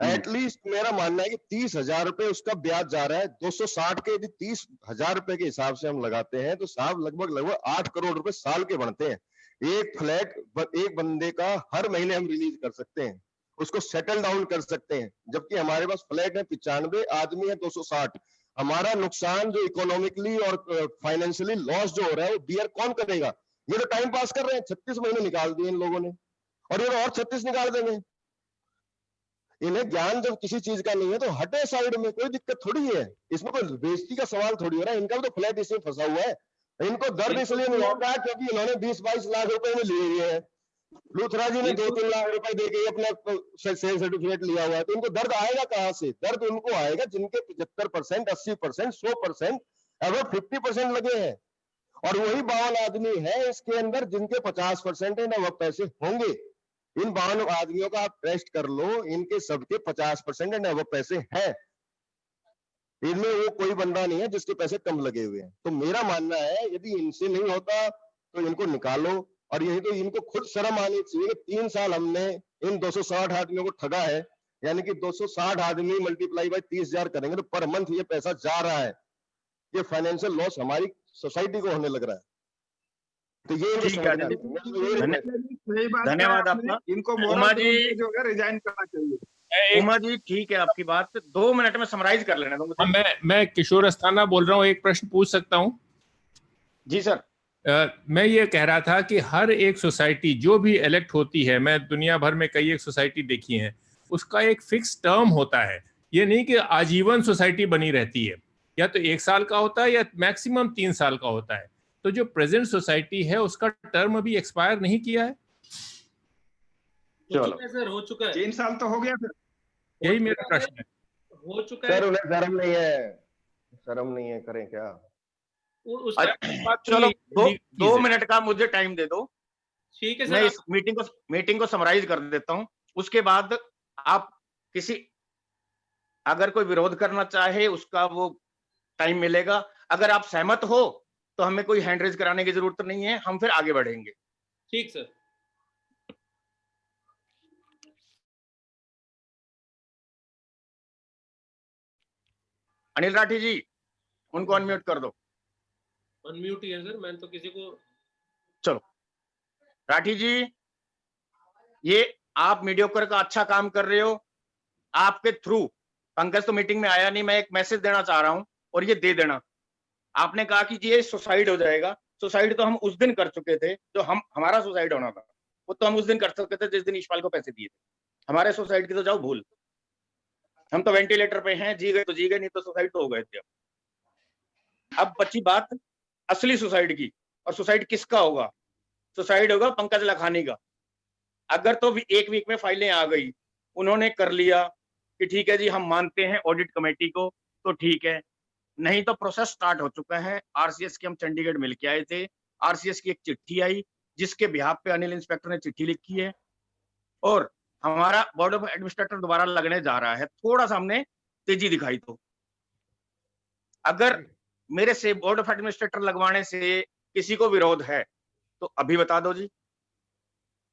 एटलीस्ट मेरा मानना है कि 30,000 रुपए उसका ब्याज जा रहा है। 260 के यदि 30,000 रुपए के हिसाब से हम लगाते हैं तो साहब लगभग 8 करोड़ रुपए साल के बनते हैं। एक फ्लैट एक बंदे का हर महीने हम रिलीज कर सकते हैं, उसको सेटल डाउन कर सकते हैं। जबकि हमारे पास फ्लैट है 95, आदमी है 260। हमारा नुकसान जो इकोनॉमिकली और फाइनेंशियली लॉस जो हो रहा है वो बियर कौन करेगा? ये तो टाइम पास कर रहे हैं। 36 महीने निकाल दिए इन लोगों ने और ये और 36 निकाल देंगे। इन्हें ज्ञान जब किसी चीज का नहीं है तो हटे साइड में, कोई दिक्कत थोड़ी है। इसमें कोई बेइज्जती का सवाल थोड़ी हो रहा है। इनका भी तो फ्लैट इसमें फंसा हुआ है। इनको दर्द इसलिए नहीं होता क्योंकि इन्होंने 20-22 लाख रुपए में लिए हुए हैं। लूथरा जी ने 2-3 लाख रुपए देके अपना सेल सर्टिफिकेट लिया हुआ है, तो इनको दर्द आएगा कहां से? दर्द उनको आएगा जिनके 75%, 80%, 100%, अगर 50% लगे हैं। और वही 52 आदमी है इसके अंदर जिनके 50% है ना वह पैसे होंगे। इन 52 आदमियों का आप टेस्ट कर लो, इनके सबके 50% है ना वो पैसे हैं। इनमें वो कोई बंदा नहीं है जिसके पैसे कम लगे हुए हैं। तो मेरा मानना है यदि इनसे नहीं होता तो इनको निकालो। और यही तो इनको खुद शर्म आनी चाहिए कि 3 साल हमने इन 260 आदमियों को ठगा है। यानी कि 260 आदमी मल्टीप्लाई बाय 30,000 करेंगे तो पर मंथ ये पैसा जा रहा है। ये फाइनेंशियल लॉस हमारी सोसाइटी को होने लग रहा है। तो ये धन्यवाद आपका। इनको उमा जी जो है रिजाइन करना चाहिए। उमा जी ठीक है आपकी बात, 2 मिनट में समराइज कर लेने दो मुझे। मैं किशोर अस्थाना बोल रहा हूँ, एक प्रश्न पूछ सकता हूँ? जी सर। मैं ये कह रहा था कि हर एक सोसाइटी जो भी इलेक्ट होती है, मैं दुनिया भर में कई एक सोसाइटी देखी है, उसका एक फिक्स टर्म होता है। ये नहीं कि आजीवन सोसाइटी बनी रहती है, या तो 1 साल का होता है या मैक्सिमम 3 साल का होता है। तो जो प्रेजेंट सोसाइटी है उसका टर्म अभी एक्सपायर नहीं किया है? चलो सर, हो चुका है। 3 साल तो हो गया सर। यही मेरा प्रश्न है। हो चुका है सर। उन्हें शर्म नहीं है, शर्म नहीं है, करें क्या? चलो 2 मिनट का मुझे टाइम दे दो। ठीक है सर। मैं इस मीटिंग को समराइज कर देता हूं। उसके बाद आप अगर कोई विरोध करना चाहे उसका वो टाइम मिलेगा। अगर आप सहमत हो तो हमें कोई हैंड रेज कराने की जरूरत नहीं है, हम फिर आगे बढ़ेंगे। ठीक सर। अनिल राठी जी, उनको अनम्यूट कर दो। अनम्यूट ही है सर, मैंने तो किसी को। चलो राठी जी, ये आप मीडियोकर का अच्छा काम कर रहे हो। आपके थ्रू पंकज तो मीटिंग में आया नहीं, मैं एक मैसेज देना चाह रहा हूं और ये दे देना। आपने कहा कि ये सुसाइड हो जाएगा। सुसाइड तो हम उस दिन कर चुके थे, जो हमारा सुसाइड होना था वो तो हम उस दिन कर सकते थे जिस दिन यशपाल को पैसे दिए थे। हमारे सुसाइड की तो जाओ भूल। हम तो वेंटिलेटर पे हैं, जी गए तो जी गए, नहीं तो सुसाइड तो हो गए थे। अब बची बात असली सुसाइड की। और सुसाइड किसका होगा? सुसाइड होगा पंकज लखानी का। अगर तो 1 वीक में फाइलें आ गई, उन्होंने कर लिया कि ठीक है जी हम मानते हैं ऑडिट कमेटी को, तो ठीक है। नहीं तो प्रोसेस स्टार्ट हो चुका है। आरसीएस के हम चंडीगढ़ मिल के आए थे। आरसीएस की एक चिट्ठी आई जिसके बिहाफ पे अनिल इंस्पेक्टर ने चिट्ठी लिखी है और हमारा बोर्ड ऑफ एडमिनिस्ट्रेटर दोबारा लगने जा रहा है। थोड़ा सा हमने तेजी दिखाई। तो अगर मेरे से बोर्ड ऑफ एडमिनिस्ट्रेटर लगवाने से किसी को विरोध है तो अभी बता दो जी,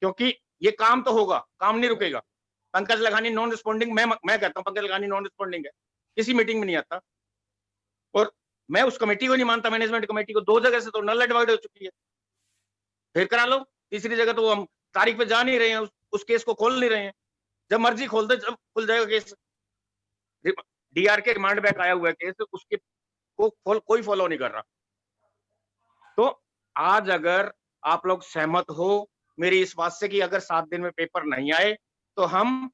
क्योंकि ये काम तो होगा, काम नहीं रुकेगा। पंकज लखानी नॉन रिस्पॉन्डिंग, मैं कहता हूं पंकज लखानी नॉन रिस्पॉन्डिंग है, किसी मीटिंग में नहीं आता। और मैं उस कमेटी को नहीं मानता, मैनेजमेंट कमेटी को। 2 जगह से तो नल एडवाइड हो चुकी है, फिर करा लो। तीसरी जगह तो हम तारीख पे जा नहीं रहे हैं, उस केस को खोल नहीं रहे हैं। जब मर्जी खोल दे, जब खुल जाएगा केस। डीआर के रिमांड बैक आया हुआ है केस, उसके को कोई फॉलो नहीं कर रहा। तो आज अगर आप लोग सहमत हो मेरी इस बात से कि अगर 7 दिन में पेपर नहीं आए तो हम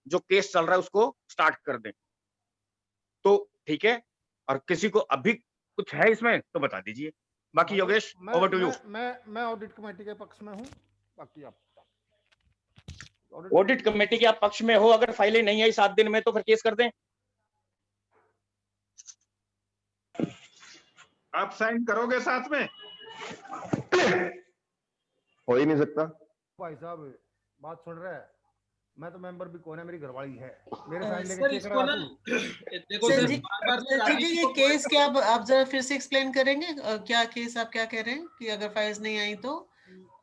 जो केस चल रहा है उसको स्टार्ट कर दें, तो ठीक है। और किसी को अभी कुछ है इसमें तो बता दीजिए। बाकी योगेश, ओवर टू यू। मैं ऑडिट कमेटी के पक्ष में हूं। बाकी आप ऑडिट कमेटी के आप पक्ष में हो। अगर फाइलें नहीं आई 7 दिन में तो फिर केस कर दें। आप साइन करोगे साथ में? हो ही नहीं सकता। भाई साहब बात सुन रहे हैं, मैं तो मेंबर भी कौन है, मेरी घरवाली है, मेरे साइन सर लेके इसको ना देखो सर, सर जी ये केस क्या आप जरा फिर से एक्सप्लेन करेंगे? क्या केस आप क्या कह रहे हैं कि अगर फाइल्स नहीं आई तो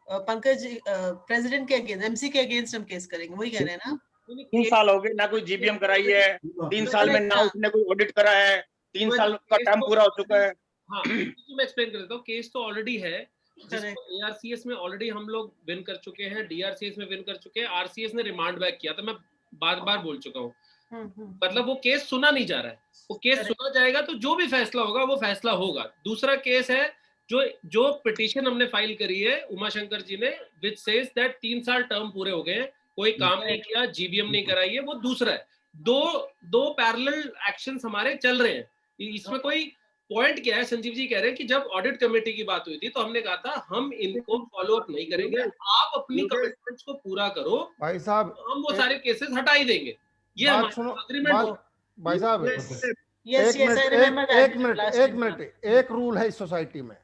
पंकज प्रेसिडेंट के अगेंस्ट, एमसी के अगेंस्ट हम केस करेंगे, वही कह रहे हैं ना? 3 साल हो गए, ना कोई जीबीएम कराई है, 3 साल में ना उसने कोई ऑडिट करा है, 3 साल का टर्म पूरा हो चुका है। हाँ, तो मैं एक्सप्लेन कर देता हूँ। केस तो ऑलरेडी है, जिसको ARCS में ऑलरेडी हम लोग विन कर चुके हैं, DRCS में विन कर चुके हैं, RCS ने रिमांड बैक किया था, मैं बार बार बोल चुका हूँ। मतलब वो केस सुना नहीं जा रहा है, वो केस सुना जाएगा तो जो भी फैसला होगा वो फैसला होगा। दूसरा केस है जो पिटीशन हमने फाइल करी है उमाशंकर जी ने, विच सेज दैट 3 साल टर्म पूरे हो गए, कोई काम नहीं किया, जीबीएम नहीं कराई है, वो दूसरा है। दो पैरेलल एक्शंस हमारे चल रहे हैं। इसमें कोई पॉइंट क्या है, संजीव जी कह रहे हैं कि जब ऑडिट कमेटी की बात हुई थी तो हमने कहा था हम इनको फॉलो अप नहीं करेंगे, आप अपनी कमिटमेंट्स को पूरा करो भाई साहब, हम वो सारे केसेस हटा ही देंगे। ये बात सुनो, अग्रीमेंट। भाई साहब एक मिनट, एक रूल है इस सोसाइटी में,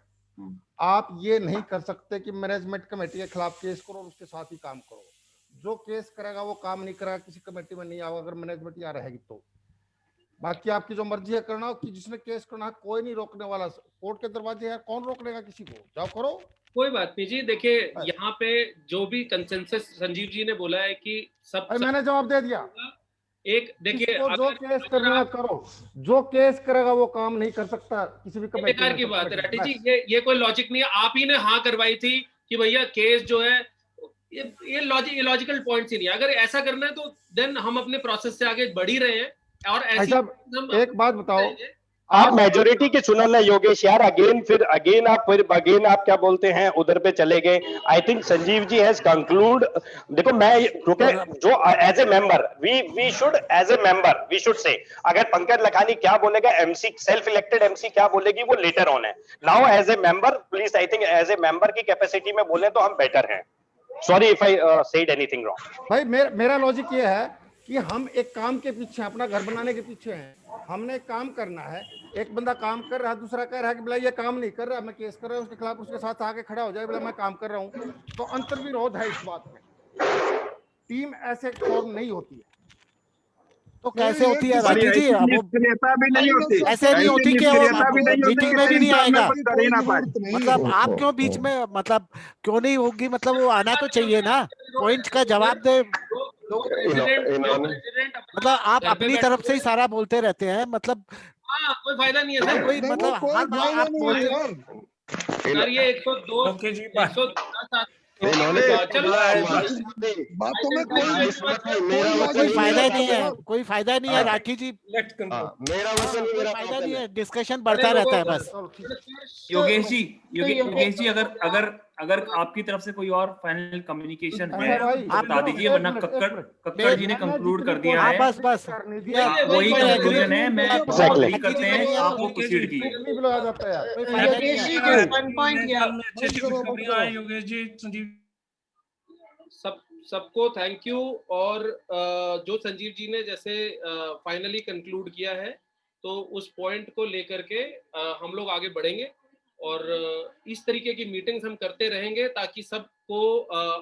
आप ये नहीं कर सकते कि मैनेजमेंट कमेटी के खिलाफ केस करो और उसके साथ ही काम करो। जो केस करेगा वो काम नहीं करेगा, किसी कमेटी में नहीं आओगे अगर मैनेजमेंट यहाँ रहेगी तो। बाकी आपकी जो मर्जी है करना हो, कि जिसने केस करना है कोई नहीं रोकने वाला, कोर्ट के दरवाजे है, कौन रोक लेगा किसी को, जाओ करो। कोई बात नहीं जी, देखिए यहाँ पे जो भी कंसेंसस संजीव जी ने बोला है कि मैंने जवाब दे दिया। एक देखिए, जो केस करना है करो, जो केस करेगा वो काम नहीं कर सकता किसी भी कमेटी बेकार की बात है राठी जी, ये कोई लॉजिक नहीं है। आप ही ने हाँ करवाई थी कि भैया केस जो है, ये लॉजिकल पॉइंट ही नहीं है। अगर ऐसा करना है तो देन हम अपने प्रोसेस से आगे बढ़ ही रहे हैं। और ऐसी एक बात बताओ, आप मेजोरिटी की सुनो ना योगेश यार, अगेन आप क्या बोलते हैं उधर पे चले गए। I think Sanjeev ji has conclude. देखो मैं क्योंकि जो as a member we should say, अगर पंकज लखानी क्या बोलेगा, एमसी सेल्फ इलेक्टेड एमसी क्या बोलेगी वो लेटर ऑन है। Now as a member please, I think as a member की कैपेसिटी में बोले तो हम बेटर हैं। Sorry if I said anything wrong. भाई मेरा लॉजिक ये है कि हम एक काम के पीछे, अपना घर बनाने के पीछे हैं, हमने एक काम करना है, एक बंदा काम कर रहा है, दूसरा कह रहा है कि बोला ये काम नहीं कर रहा, मैं केस कर रहा हूँ उसके खिलाफ, उसके साथ आके खड़ा हो जाए बोला मैं काम कर रहा हूँ, तो अंतर्विरोध है इस बात में। टीम ऐसे फॉर्म नहीं होती है। तो कैसे होती है राठी जी? ऐसे नहीं होती कि मीटिंग में भी नहीं आएगा, मतलब आप क्यों बीच में, मतलब क्यों नहीं होगी, मतलब वो आना तो चाहिए ना, पॉइंट का जवाब दे। मतलब आप अपनी तरफ से ही सारा बोलते रहते हैं, मतलब कोई फायदा नहीं है सर, कोई मतलब हर बार आप बोलते सर। ये 102 कोई फायदा नहीं है, कोई फायदा नहीं है राठी जी, मेरा वचन कोई फायदा नहीं है, डिस्कशन बढ़ता रहता है बस। योगेश जी अगर आपकी तरफ से कोई और फाइनल कम्युनिकेशन है आप बता दीजिए, वरना कक्कड़ जी ने कंक्लूड कर दिया है। बस वही कंक्लूजन है, मैं एग्री करते हैं, आप वो प्रोसीड कीजिए। योगेश जी, संजीव सबको थैंक यू। और जो संजीव जी ने जैसे फाइनली कंक्लूड किया है, तो उस पॉइंट को लेकर के हम लोग आगे बढ़ेंगे और इस तरीके की मीटिंग्स हम करते रहेंगे ताकि सबको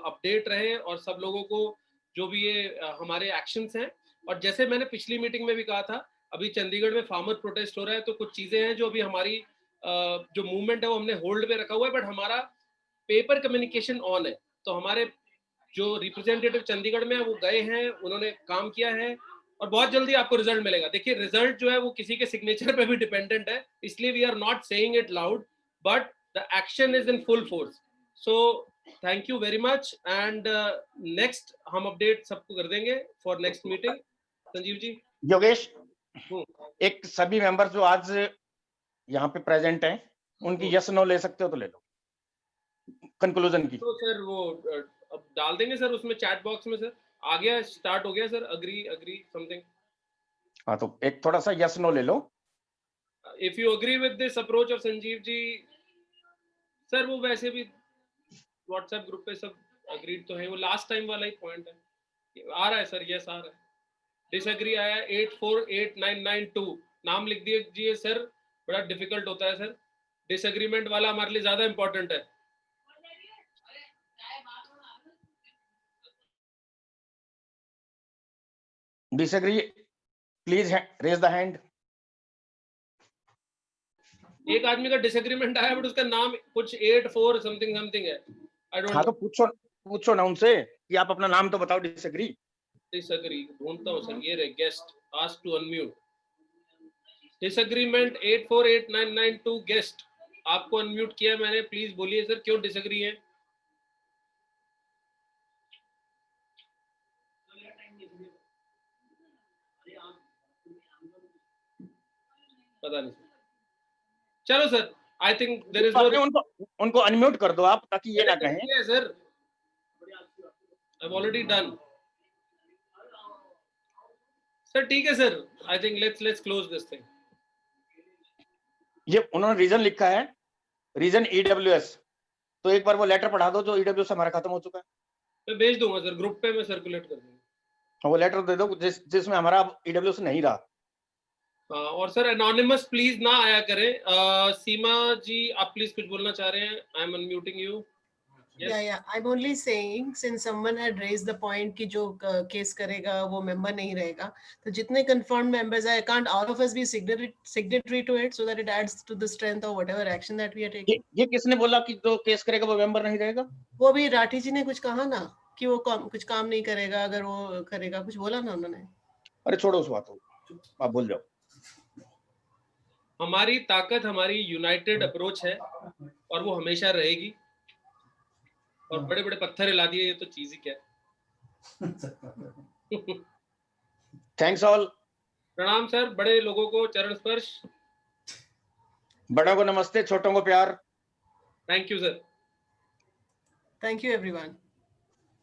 अपडेट रहे और सब लोगों को जो भी ये हमारे एक्शंस हैं। और जैसे मैंने पिछली मीटिंग में भी कहा था, अभी चंडीगढ़ में फार्मर प्रोटेस्ट हो रहा है, तो कुछ चीजें हैं जो अभी हमारी जो मूवमेंट है वो हमने होल्ड पे रखा हुआ है, बट हमारा पेपर कम्युनिकेशन ऑन है। तो हमारे जो रिप्रेजेंटेटिव चंडीगढ़ में है वो गए हैं, उन्होंने काम किया है और बहुत जल्दी आपको रिजल्ट मिलेगा। देखिए रिजल्ट जो है वो किसी के सिग्नेचर पे भी डिपेंडेंट है, इसलिए we are not saying it loud, but the action is in full force. So thank you very much and next हम अपडेट सबको कर देंगे for next meeting. Sanjeev ji. Yogesh, एक सभी मेंबर्स जो आज यहाँ पे प्रेजेंट हैं उनकी यस नो ले सकते हो तो ले लो कंक्लूजन की। तो सर वो अब डाल देंगे सर उसमें चैट बॉक्स में। सर आ गया, स्टार्ट हो गया सर, अग्री समथिंग। हाँ तो एक थोड़ा सा यस नो ले लो। If you agree with this approach of Sanjeev ji sir, वो वैसे भी व्हाट्सएप ग्रुप पे सब अग्रीड तो है, वो लास्ट टाइम वाला ही पॉइंट है। आ रहा है सर, यस आ रहा है। डिसएग्री आया 848992, नाम लिख दीजिए सर, बड़ा डिफिकल्ट होता है सर, डिसएग्रीमेंट वाला हमारे लिए ज्यादा इंपॉर्टेंट है। Disagree please raise the hand. एक आदमी का डिसएग्रीमेंट आया बट उसका नाम कुछ 84 समथिंग है। I don't. हाँ तो पूछो ना उनसे कि आप अपना नाम तो बताओ डिसएग्री। डिसएग्री ढूंढता हूँ सर, ये रहे guest ask to unmute. Disagreement 848992 guest, आपको अनम्यूट किया मैंने, प्लीज बोलिए सर क्यों डिसएग्री है। पता नहीं सर, चलो sir, I think there is no, उनको अनम्यूट कर दो आप, ताकि ये ना कहें। Sir I have already done sir, ठीक है sir, I think let's close this thing. ये उन्होंने रीजन लिखा है, रीजन EWS, तो एक बार वो लेटर पढ़ा दो जो EWS हमारा खत्म हो चुका है। मैं भेज दूंगा सर, ग्रुप पे मैं सर्कुलेट कर दूंगा। वो लेटर दे दो जिसमें हमारा EWS नहीं रहा। और सर एनोनिमस प्लीज ना आया करें। सीमा जी आप प्लीज कुछ बोलना चाह रहे हैं? I am unmuting you. Yeah. I'm only saying since someone had raised the point कि जो केस करेगा वो मेंबर नहीं रहेगा, तो जितने confirmed members are, can't all of us be signatory to it so that it adds to the strength of whatever action that we are taking? ये किसने बोला कि जो केस करेगा वो मेंबर नहीं रहेगा? वो भी राठी जी ने कुछ कहा ना कि वो कुछ काम नहीं करेगा अगर वो करेगा, कुछ बोला ना उन्होंने। अरे छोड़ो उस बात को, आप बोल जाओ। हमारी ताकत हमारी यूनाइटेड अप्रोच है और वो हमेशा रहेगी। और बड़े बड़े पत्थर हिला दिए, ये तो चीज ही क्या है। Thanks all. प्रणाम सर, बड़े लोगों को चरण स्पर्श, बड़ों को नमस्ते, छोटों को प्यार। Thank you sir. Thank you everyone.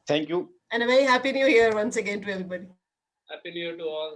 Thank you. And a very happy new year once again to everybody. Happy New Year to all.